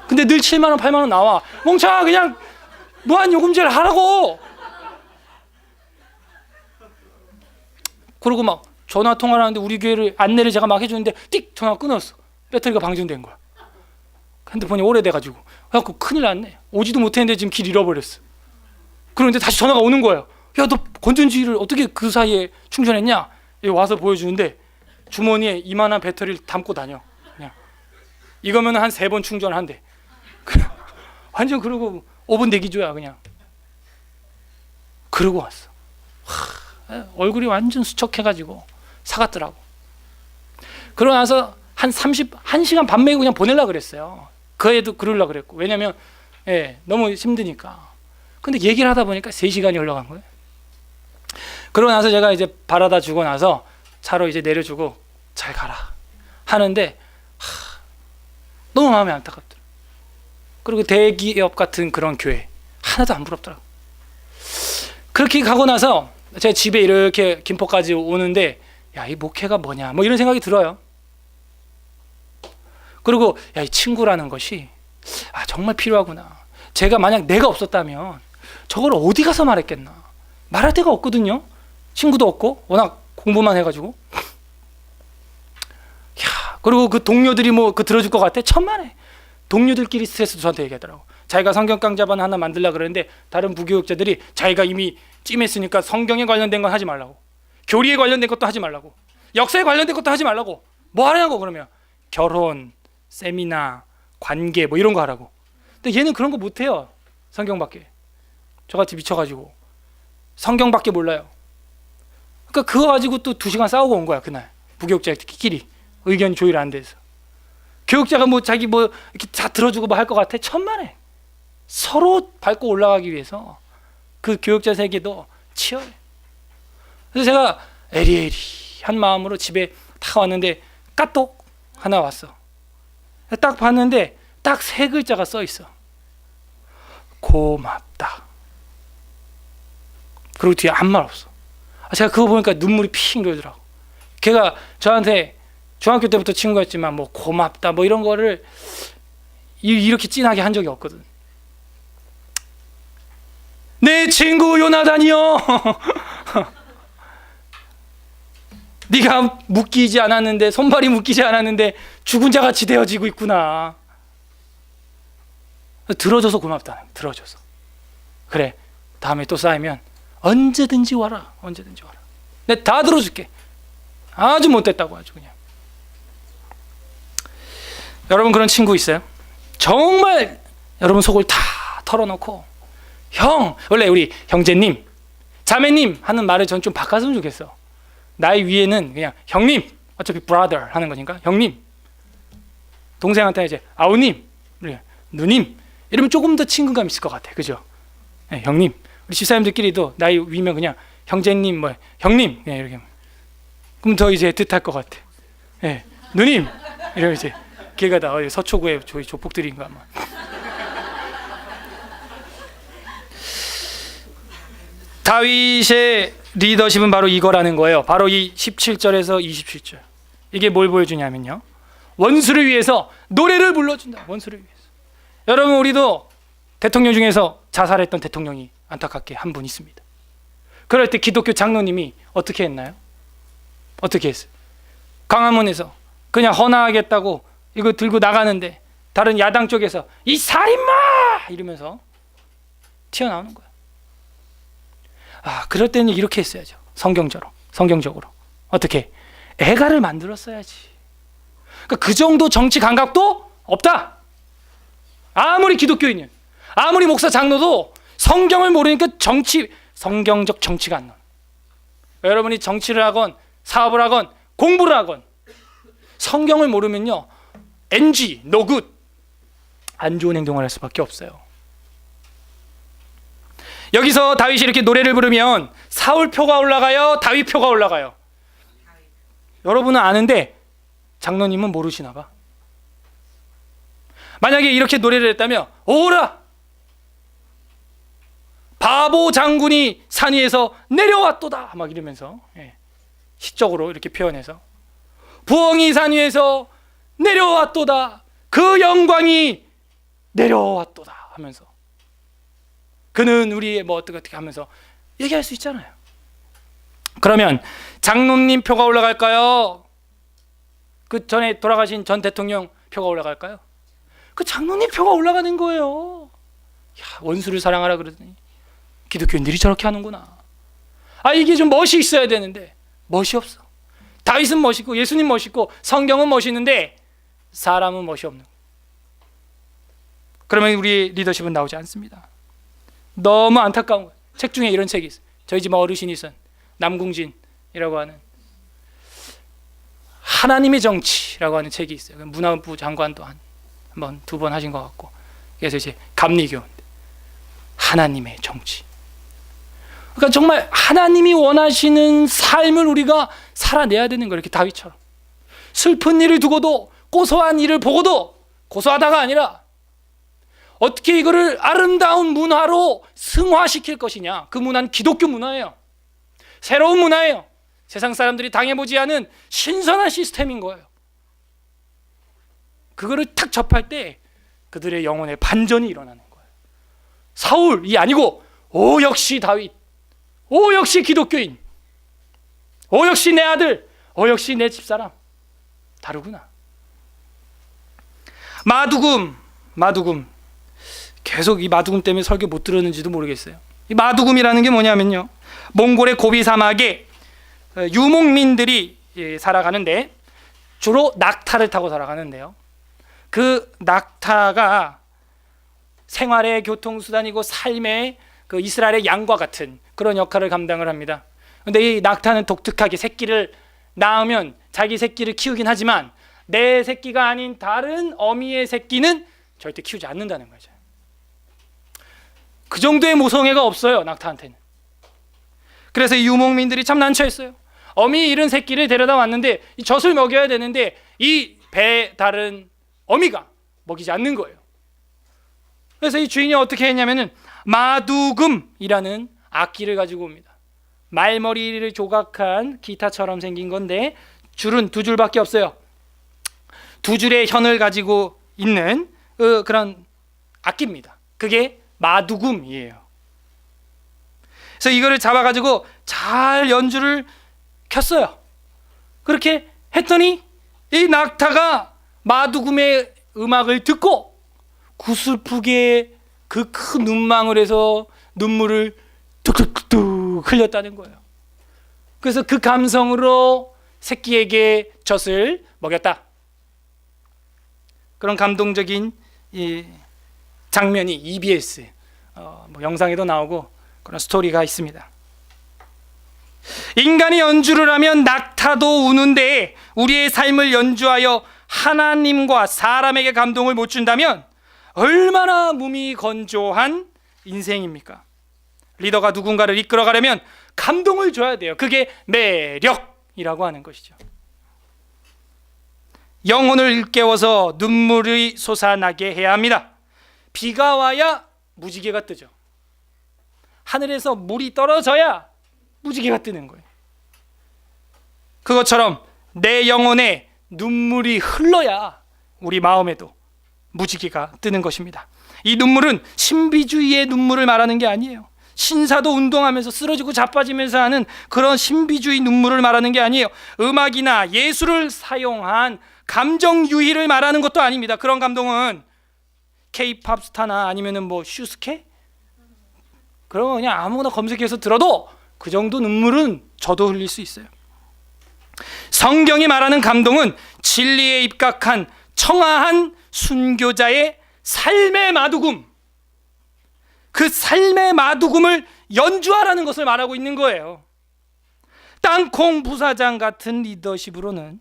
근데 늘 7만 원 8만 원 나와. 멍청아 그냥 무한요금제를 하라고. 그리고 막 전화 통화를 하는데 우리 교회를 안내를 제가 막 해주는데 띡 전화가 끊었어. 배터리가 방전된 거야. 핸드폰이 오래돼가지고. 그래갖고 큰일 났네. 오지도 못했는데 지금 길 잃어버렸어. 그런데 다시 전화가 오는 거예요. 야 너 건전지를 어떻게 그 사이에 충전했냐? 여기 와서 보여주는데 주머니에 이만한 배터리를 담고 다녀. 그냥 이거면 한 3번 충전한대. 완전 그러고 5분 대기줘야 그냥. 그러고 왔어. 얼굴이 완전 수척해가지고 사갔더라고. 그러고 나서 한 1시간 반 매고 그냥 보내려고 그랬어요. 그 애도 그러려고 그랬고. 왜냐면 너무 힘드니까. 근데 얘기를 하다 보니까 3시간이 흘러간 거예요. 그러고 나서 제가 이제 바라다 주고 나서 차로 이제 내려주고 잘 가라 하는데 너무 마음이 안타깝더라고요. 그리고 대기업 같은 그런 교회 하나도 안 부럽더라고요. 그렇게 가고 나서 제가 집에 이렇게 김포까지 오는데 야, 이 목회가 뭐냐 뭐 이런 생각이 들어요. 그리고 야, 이 친구라는 것이 정말 필요하구나. 제가 만약 내가 없었다면 저걸 어디 가서 말했겠나. 말할 데가 없거든요. 친구도 없고 워낙 공부만 해가지고. 야, 그리고 그 동료들이 뭐 그 들어줄 것 같아? 천만에. 동료들끼리 스트레스 저한테 얘기하더라고. 자기가 성경 강좌반 하나 만들려고 그러는데 다른 부교육자들이 자기가 이미 찜했으니까 성경에 관련된 건 하지 말라고, 교리에 관련된 것도 하지 말라고, 역사에 관련된 것도 하지 말라고. 뭐 하냐고. 그러면 결혼, 세미나, 관계 뭐 이런 거 하라고. 근데 얘는 그런 거 못해요. 성경밖에. 저같이 미쳐가지고 성경밖에 몰라요. 그러니까 그거 가지고 또 2시간 싸우고 온 거야. 그날 부교육자끼리 의견 조율 안 돼서. 교육자가 뭐 자기 뭐 이렇게 다 들어주고 뭐 할 것 같아? 천만에. 서로 밟고 올라가기 위해서 그 교육자 세계도 치열해. 그래서 제가 에리에리한 마음으로 집에 딱 왔는데 까똑 하나 왔어. 딱 봤는데 딱 3글자가 써 있어. 고맙다. 그리고 뒤에 아무 말 없어. 제가 그거 보니까 눈물이 핑 돌더라고. 걔가 저한테 중학교 때부터 친구였지만 뭐 고맙다 뭐 이런 거를 이렇게 진하게 한 적이 없거든. 내 친구 요나단이여, 네가 묶이지 않았는데, 손발이 묶이지 않았는데 죽은 자같이 되어지고 있구나. 들어줘서 고맙다. 들어줘서. 그래, 다음에 또 쌓이면 언제든지 와라. 언제든지 와라. 내가 다 들어줄게. 아주 못됐다고 아주 그냥. 여러분 그런 친구 있어요? 정말 여러분 속을 다 털어놓고 형, 원래 우리 형제님, 자매님 하는 말을 전 좀 바꿨으면 좋겠어. 나이 위에는 그냥 형님, 어차피 brother 하는 거니까 형님. 동생한테 이제 아우님, 누님 이러면 조금 더 친근감 있을 것 같아. 그죠? 네, 형님. 우리 집사님들끼리도 나이 위면 그냥 형제님, 뭐 형님 그냥 이렇게. 그럼 더 이제 뜻할 것 같아. 네, 누님 이러면 이제 걔가 다 서초구의 저희 조폭들인가 아마. 다윗의 리더십은 바로 이거라는 거예요. 바로 이 17절에서 27절. 이게 뭘 보여주냐면요, 원수를 위해서 노래를 불러준다. 원수를 위해서. 여러분 우리도 대통령 중에서 자살했던 대통령이 안타깝게 한 분 있습니다. 그럴 때 기독교 장로님이 어떻게 했나요? 어떻게 했어요? 광화문에서 그냥 헌화하겠다고 이거 들고 나가는데 다른 야당 쪽에서 이 살인마! 이러면서 튀어나오는 거야. 그럴 때는 이렇게 했어야죠. 성경적으로. 어떻게? 애가를 만들었어야지. 그러니까 그 정도 정치 감각도 없다. 아무리 기독교인은, 아무리 목사 장로도 성경을 모르니까 성경적 정치가 안 나와. 여러분이 정치를 하건 사업을 하건 공부를 하건 성경을 모르면요, NG, no good, 안 좋은 행동을 할 수밖에 없어요. 여기서 다윗이 이렇게 노래를 부르면 사울표가 올라가요? 다윗표가 올라가요? 여러분은 아는데 장로님은 모르시나 봐. 만약에 이렇게 노래를 했다면 오라! 바보 장군이 산 위에서 내려왔도다! 막 이러면서 시적으로 이렇게 표현해서 부엉이 산 위에서 내려왔도다! 그 영광이 내려왔도다! 하면서 그는 우리의 뭐 어떻게 하면서 얘기할 수 있잖아요. 그러면 장로님 표가 올라갈까요? 그 전에 돌아가신 전 대통령 표가 올라갈까요? 그 장로님 표가 올라가는 거예요. 야, 원수를 사랑하라 그러더니 기독교인들이 저렇게 하는구나. 이게 좀 멋이 있어야 되는데 멋이 없어. 다윗은 멋있고 예수님 멋있고 성경은 멋있는데 사람은 멋이 없는 거예요. 그러면 우리 리더십은 나오지 않습니다. 너무 안타까운 거예요. 책 중에 이런 책이 있어요. 저희 집 어르신이 쓴 남궁진이라고 하는 하나님의 정치라고 하는 책이 있어요. 문화부 장관도 한 번, 2번 하신 것 같고. 그래서 이제 감리교인데 하나님의 정치. 그러니까 정말 하나님이 원하시는 삶을 우리가 살아내야 되는 거예요. 이렇게 다윗처럼. 슬픈 일을 두고도, 고소한 일을 보고도, 고소하다가 아니라 어떻게 이거를 아름다운 문화로 승화시킬 것이냐. 그 문화는 기독교 문화예요. 새로운 문화예요. 세상 사람들이 당해보지 않은 신선한 시스템인 거예요. 그거를 탁 접할 때 그들의 영혼에 반전이 일어나는 거예요. 사울이 아니고 오 역시 다윗, 오 역시 기독교인, 오 역시 내 아들, 오 역시 내 집사람. 다르구나. 마두금. 계속 이 마두금 때문에 설교 못 들었는지도 모르겠어요. 이 마두금이라는 게 뭐냐면요, 몽골의 고비 사막에 유목민들이 살아가는데 주로 낙타를 타고 살아가는데요, 그 낙타가 생활의 교통수단이고 삶의 그 이스라엘의 양과 같은 그런 역할을 감당을 합니다. 그런데 이 낙타는 독특하게 새끼를 낳으면 자기 새끼를 키우긴 하지만 내 새끼가 아닌 다른 어미의 새끼는 절대 키우지 않는다는 거죠. 그 정도의 모성애가 없어요, 낙타한테는. 그래서 이 유목민들이 참 난처했어요. 어미 잃은 새끼를 데려다 왔는데 이 젖을 먹여야 되는데 이 배 다른 어미가 먹이지 않는 거예요. 그래서 이 주인이 어떻게 했냐면은 마두금이라는 악기를 가지고 옵니다. 말머리를 조각한 기타처럼 생긴 건데 줄은 두 줄밖에 없어요. 두 줄의 현을 가지고 있는 그런 악기입니다. 그게 마두금이에요. 그래서 이거를 잡아가지고 잘 연주를 켰어요. 그렇게 했더니 이 낙타가 마두금의 음악을 듣고 구슬프게 그 큰 눈망울에서 눈물을 뚝뚝뚝 흘렸다는 거예요. 그래서 그 감성으로 새끼에게 젖을 먹였다. 그런 감동적인 이 장면이 EBS 뭐 영상에도 나오고 그런 스토리가 있습니다. 인간이 연주를 하면 낙타도 우는데 우리의 삶을 연주하여 하나님과 사람에게 감동을 못 준다면 얼마나 몸이 건조한 인생입니까? 리더가 누군가를 이끌어가려면 감동을 줘야 돼요. 그게 매력이라고 하는 것이죠. 영혼을 일깨워서 눈물이 솟아나게 해야 합니다. 비가 와야 무지개가 뜨죠. 하늘에서 물이 떨어져야 무지개가 뜨는 거예요. 그것처럼 내 영혼에 눈물이 흘러야 우리 마음에도 무지개가 뜨는 것입니다. 이 눈물은 신비주의의 눈물을 말하는 게 아니에요. 신사도 운동하면서 쓰러지고 자빠지면서 하는 그런 신비주의 눈물을 말하는 게 아니에요. 음악이나 예술을 사용한 감정 유희를 말하는 것도 아닙니다. 그런 감동은 K-팝 스타나 아니면은 뭐 슈스케? 그런 거 그냥 아무거나 검색해서 들어도 그 정도 눈물은 저도 흘릴 수 있어요. 성경이 말하는 감동은 진리에 입각한 청아한 순교자의 삶의 마두금, 그 삶의 마두금을 연주하라는 것을 말하고 있는 거예요. 땅콩 부사장 같은 리더십으로는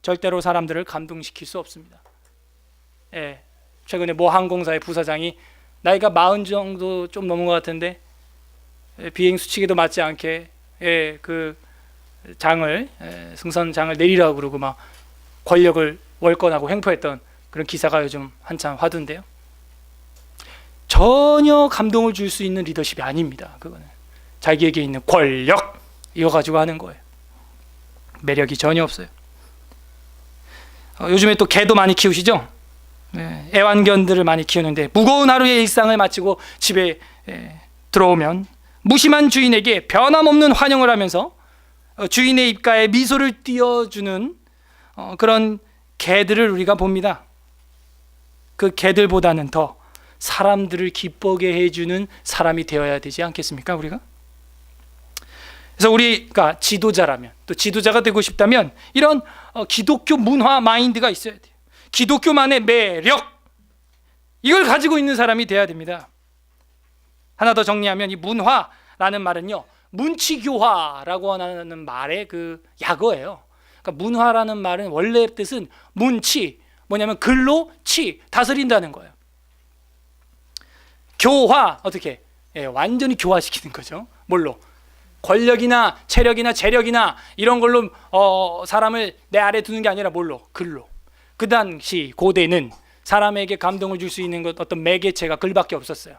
절대로 사람들을 감동시킬 수 없습니다. 최근에 모 항공사의 부사장이 나이가 40 정도 좀 넘은 것 같은데 비행 수칙에도 맞지 않게 그 장을 승선장을 내리라고 그러고 막 권력을 월권하고 횡포했던 그런 기사가 요즘 한참 화두인데요. 전혀 감동을 줄 수 있는 리더십이 아닙니다. 그거는 자기에게 있는 권력 이거 가지고 하는 거예요. 매력이 전혀 없어요. 요즘에 또 개도 많이 키우시죠? 애완견들을 많이 키우는데 무거운 하루의 일상을 마치고 집에 들어오면 무심한 주인에게 변함없는 환영을 하면서 주인의 입가에 미소를 띄워주는 그런 개들을 우리가 봅니다. 그 개들보다는 더 사람들을 기쁘게 해주는 사람이 되어야 되지 않겠습니까, 우리가? 그래서 우리가 지도자라면, 또 지도자가 되고 싶다면 이런 기독교 문화 마인드가 있어야 돼요. 기독교만의 매력, 이걸 가지고 있는 사람이 돼야 됩니다. 하나 더 정리하면 이 문화라는 말은요, 문치교화라고 하는 말의 그 약어예요. 그러니까 문화라는 말은 원래 뜻은 문치, 뭐냐면 글로 치, 다스린다는 거예요. 교화, 어떻게? 완전히 교화시키는 거죠. 뭘로? 권력이나 체력이나 재력이나 이런 걸로 사람을 내 아래 두는 게 아니라 뭘로? 글로. 그 당시 고대는 사람에게 감동을 줄 수 있는 것, 어떤 매개체가 글밖에 없었어요.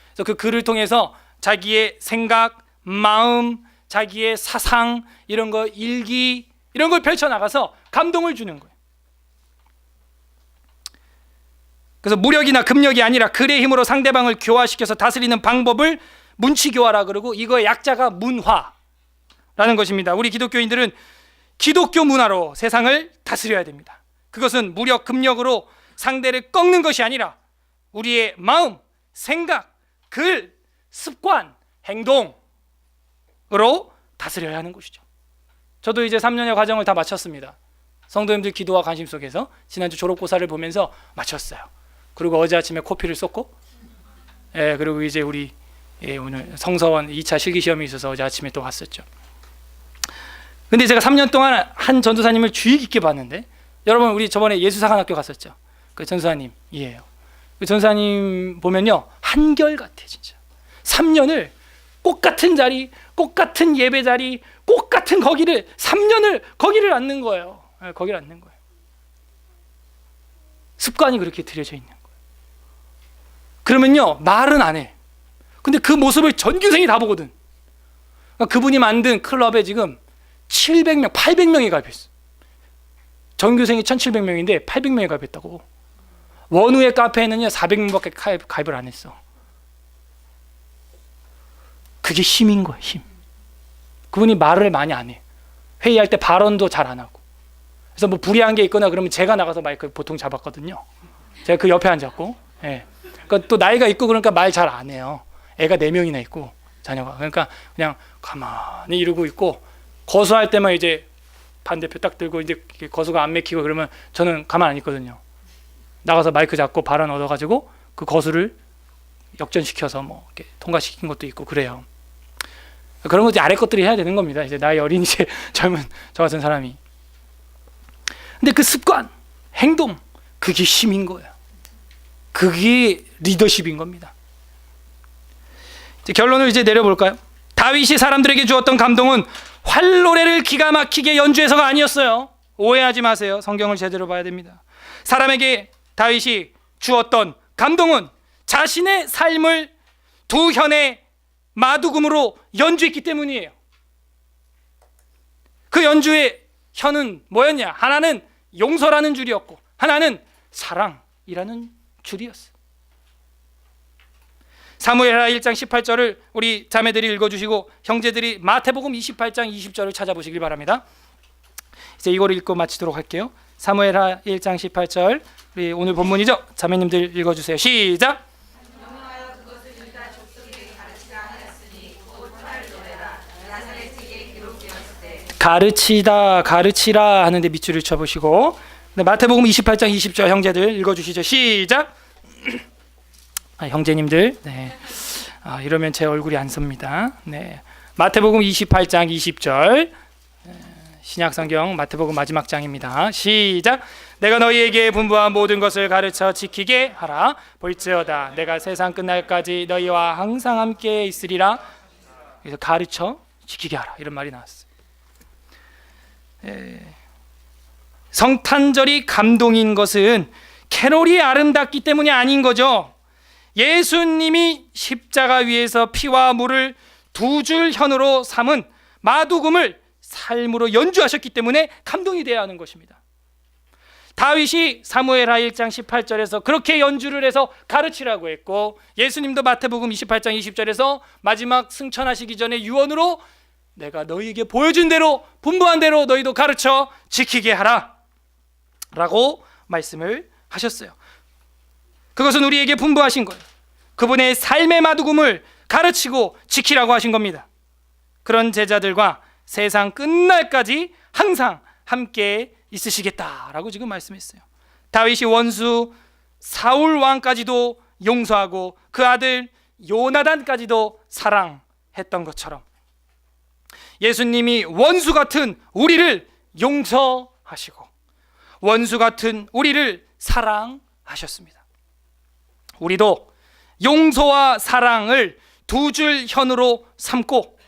그래서 그 글을 통해서 자기의 생각, 마음, 자기의 사상, 이런 거 일기, 이런 걸 펼쳐나가서 감동을 주는 거예요. 그래서 무력이나 금력이 아니라 글의 힘으로 상대방을 교화시켜서 다스리는 방법을 문치교화라 그러고, 이거의 약자가 문화라는 것입니다. 우리 기독교인들은 기독교 문화로 세상을 다스려야 됩니다. 그것은 무력, 금력으로 상대를 꺾는 것이 아니라 우리의 마음, 생각, 글, 습관, 행동으로 다스려야 하는 것이죠. 저도 이제 3년의 과정을 다 마쳤습니다. 성도님들 기도와 관심 속에서 지난주 졸업고사를 보면서 마쳤어요. 그리고 어제 아침에 코피를 쏟고, 그리고 이제 우리 오늘 성서원 2차 실기시험이 있어서 어제 아침에 또 왔었죠. 근데 제가 3년 동안 한 전도사님을 주의 깊게 봤는데, 여러분 우리 저번에 예수사관학교 갔었죠. 그 전도사님이에요. 그 전도사님 보면요, 한결같아 진짜. 3년을 똑같은 자리, 똑같은 예배 자리, 똑같은 거기를 3년을 거기를 앉는 거예요. 거기를 앉는 거예요. 습관이 그렇게 들여져 있는 거예요. 그러면요, 말은 안 해. 근데 그 모습을 전교생이 다 보거든. 그러니까 그분이 만든 클럽에 지금 700명, 800명이 가입했어. 전교생이 1700명인데 800명이 가입했다고. 원우의 카페에는요 400명밖에 가입을 안 했어. 그게 힘인 거예요, 힘. 그분이 말을 많이 안 해. 회의할 때 발언도 잘 안 하고. 그래서 뭐 불이한 게 있거나 그러면 제가 나가서 마이크 보통 잡았거든요. 제가 그 옆에 앉았고. 그러니까 또 나이가 있고 그러니까 말 잘 안 해요. 애가 4명이나 있고 자녀가. 그러니까 그냥 가만히 이러고 있고, 거수할 때만 이제 반대표 딱 들고 이제 거수가 안 맥히고 그러면 저는 가만 안 있거든요. 나가서 마이크 잡고 발언 얻어가지고 그 거수를 역전시켜서 뭐 이렇게 통과시킨 것도 있고 그래요. 그런 거 이제 아래 것들이 해야 되는 겁니다. 이제 나이 어린 이제 젊은 저 같은 사람이. 근데 그 습관, 행동, 그게 힘인 거예요. 그게 리더십인 겁니다. 이제 결론을 이제 내려볼까요? 다윗이 사람들에게 주었던 감동은 활노래를 기가 막히게 연주해서가 아니었어요. 오해하지 마세요. 성경을 제대로 봐야 됩니다. 사람에게 다윗이 주었던 감동은 자신의 삶을 두 현의 마두금으로 연주했기 때문이에요. 그 연주의 현은 뭐였냐? 하나는 용서라는 줄이었고 하나는 사랑이라는 줄이었어요. 사무엘하 1장 18절을 우리 자매들이 읽어주시고 형제들이 마태복음 28장 20절을 찾아보시길 바랍니다. 이제 이거를 읽고 마치도록 할게요. 사무엘하 1장 18절, 우리 오늘 본문이죠. 자매님들 읽어주세요. 시작. 가르치다, 가르치라 하는데 밑줄을 쳐보시고, 네, 마태복음 28장 20절 형제들 읽어주시죠. 시작. 형제님들, 네. 이러면 제 얼굴이 안 섭니다. 네. 마태복음 28장 20절, 신약성경 마태복음 마지막 장입니다. 시작. 내가 너희에게 분부한 모든 것을 가르쳐 지키게 하라. 볼지어다 내가 세상 끝날까지 너희와 항상 함께 있으리라. 그래서 가르쳐 지키게 하라, 이런 말이 나왔어요. 성탄절이 감동인 것은 캐롤이 아름답기 때문이 아닌 거죠. 예수님이 십자가 위에서 피와 물을 두 줄 현으로 삼은 마두금을 삶으로 연주하셨기 때문에 감동이 되어야 하는 것입니다. 다윗이 사무엘하 1장 18절에서 그렇게 연주를 해서 가르치라고 했고, 예수님도 마태복음 28장 20절에서 마지막 승천하시기 전에 유언으로 내가 너희에게 보여준 대로, 분부한 대로 너희도 가르쳐 지키게 하라 라고 말씀을 하셨어요. 그것은 우리에게 분부하신 거예요. 그분의 삶의 마두금을 가르치고 지키라고 하신 겁니다. 그런 제자들과 세상 끝날까지 항상 함께 있으시겠다라고 지금 말씀했어요. 다윗이 원수 사울 왕까지도 용서하고 그 아들 요나단까지도 사랑했던 것처럼 예수님이 원수 같은 우리를 용서하시고 원수 같은 우리를 사랑하셨습니다. 우리도 용서와 사랑을 두 줄 현으로 삼고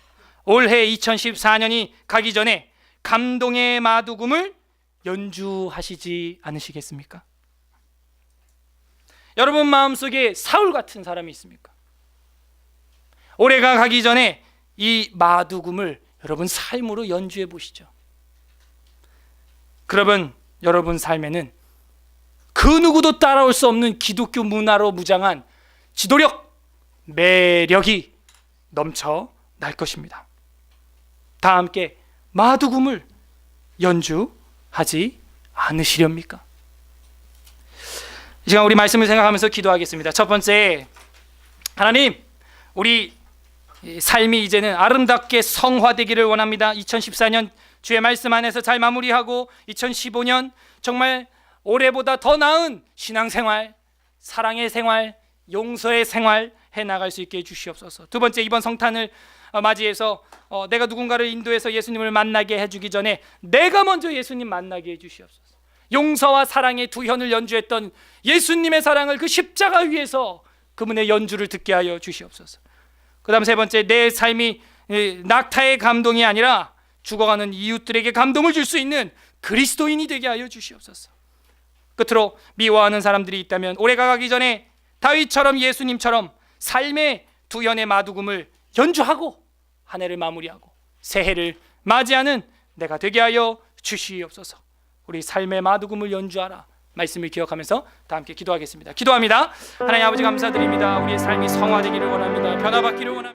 올해 2014년이 가기 전에 감동의 마두금을 연주하시지 않으시겠습니까? 여러분 마음속에 사울 같은 사람이 있습니까? 올해가 가기 전에 이 마두금을 여러분 삶으로 연주해 보시죠. 그러면 여러분 삶에는 그 누구도 따라올 수 없는 기독교 문화로 무장한 지도력, 매력이 넘쳐날 것입니다. 다 함께 마두금을 연주하지 않으시렵니까? 이 시간 우리 말씀을 생각하면서 기도하겠습니다. 첫 번째, 하나님, 우리 삶이 이제는 아름답게 성화되기를 원합니다. 2014년 주의 말씀 안에서 잘 마무리하고 2015년 정말 올해보다 더 나은 신앙생활, 사랑의 생활, 용서의 생활 해나갈 수 있게 해주시옵소서. 두 번째, 이번 성탄을 맞이해서 내가 누군가를 인도해서 예수님을 만나게 해주기 전에 내가 먼저 예수님 만나게 해주시옵소서. 용서와 사랑의 두 현을 연주했던 예수님의 사랑을 그 십자가 위에서 그분의 연주를 듣게 하여 주시옵소서. 그 다음 세 번째, 내 삶이 낙타의 감동이 아니라 죽어가는 이웃들에게 감동을 줄 수 있는 그리스도인이 되게 하여 주시옵소서. 끝으로 미워하는 사람들이 있다면 올해가 가기 전에 다윗처럼 예수님처럼 삶의 두 현의 마두금을 연주하고 한 해를 마무리하고 새해를 맞이하는 내가 되게 하여 주시옵소서. 우리 삶의 마두금을 연주하라 말씀을 기억하면서 다 함께 기도하겠습니다. 기도합니다. 하나님 아버지 감사드립니다. 우리의 삶이 성화되기를 원합니다. 변화받기를 원합니다.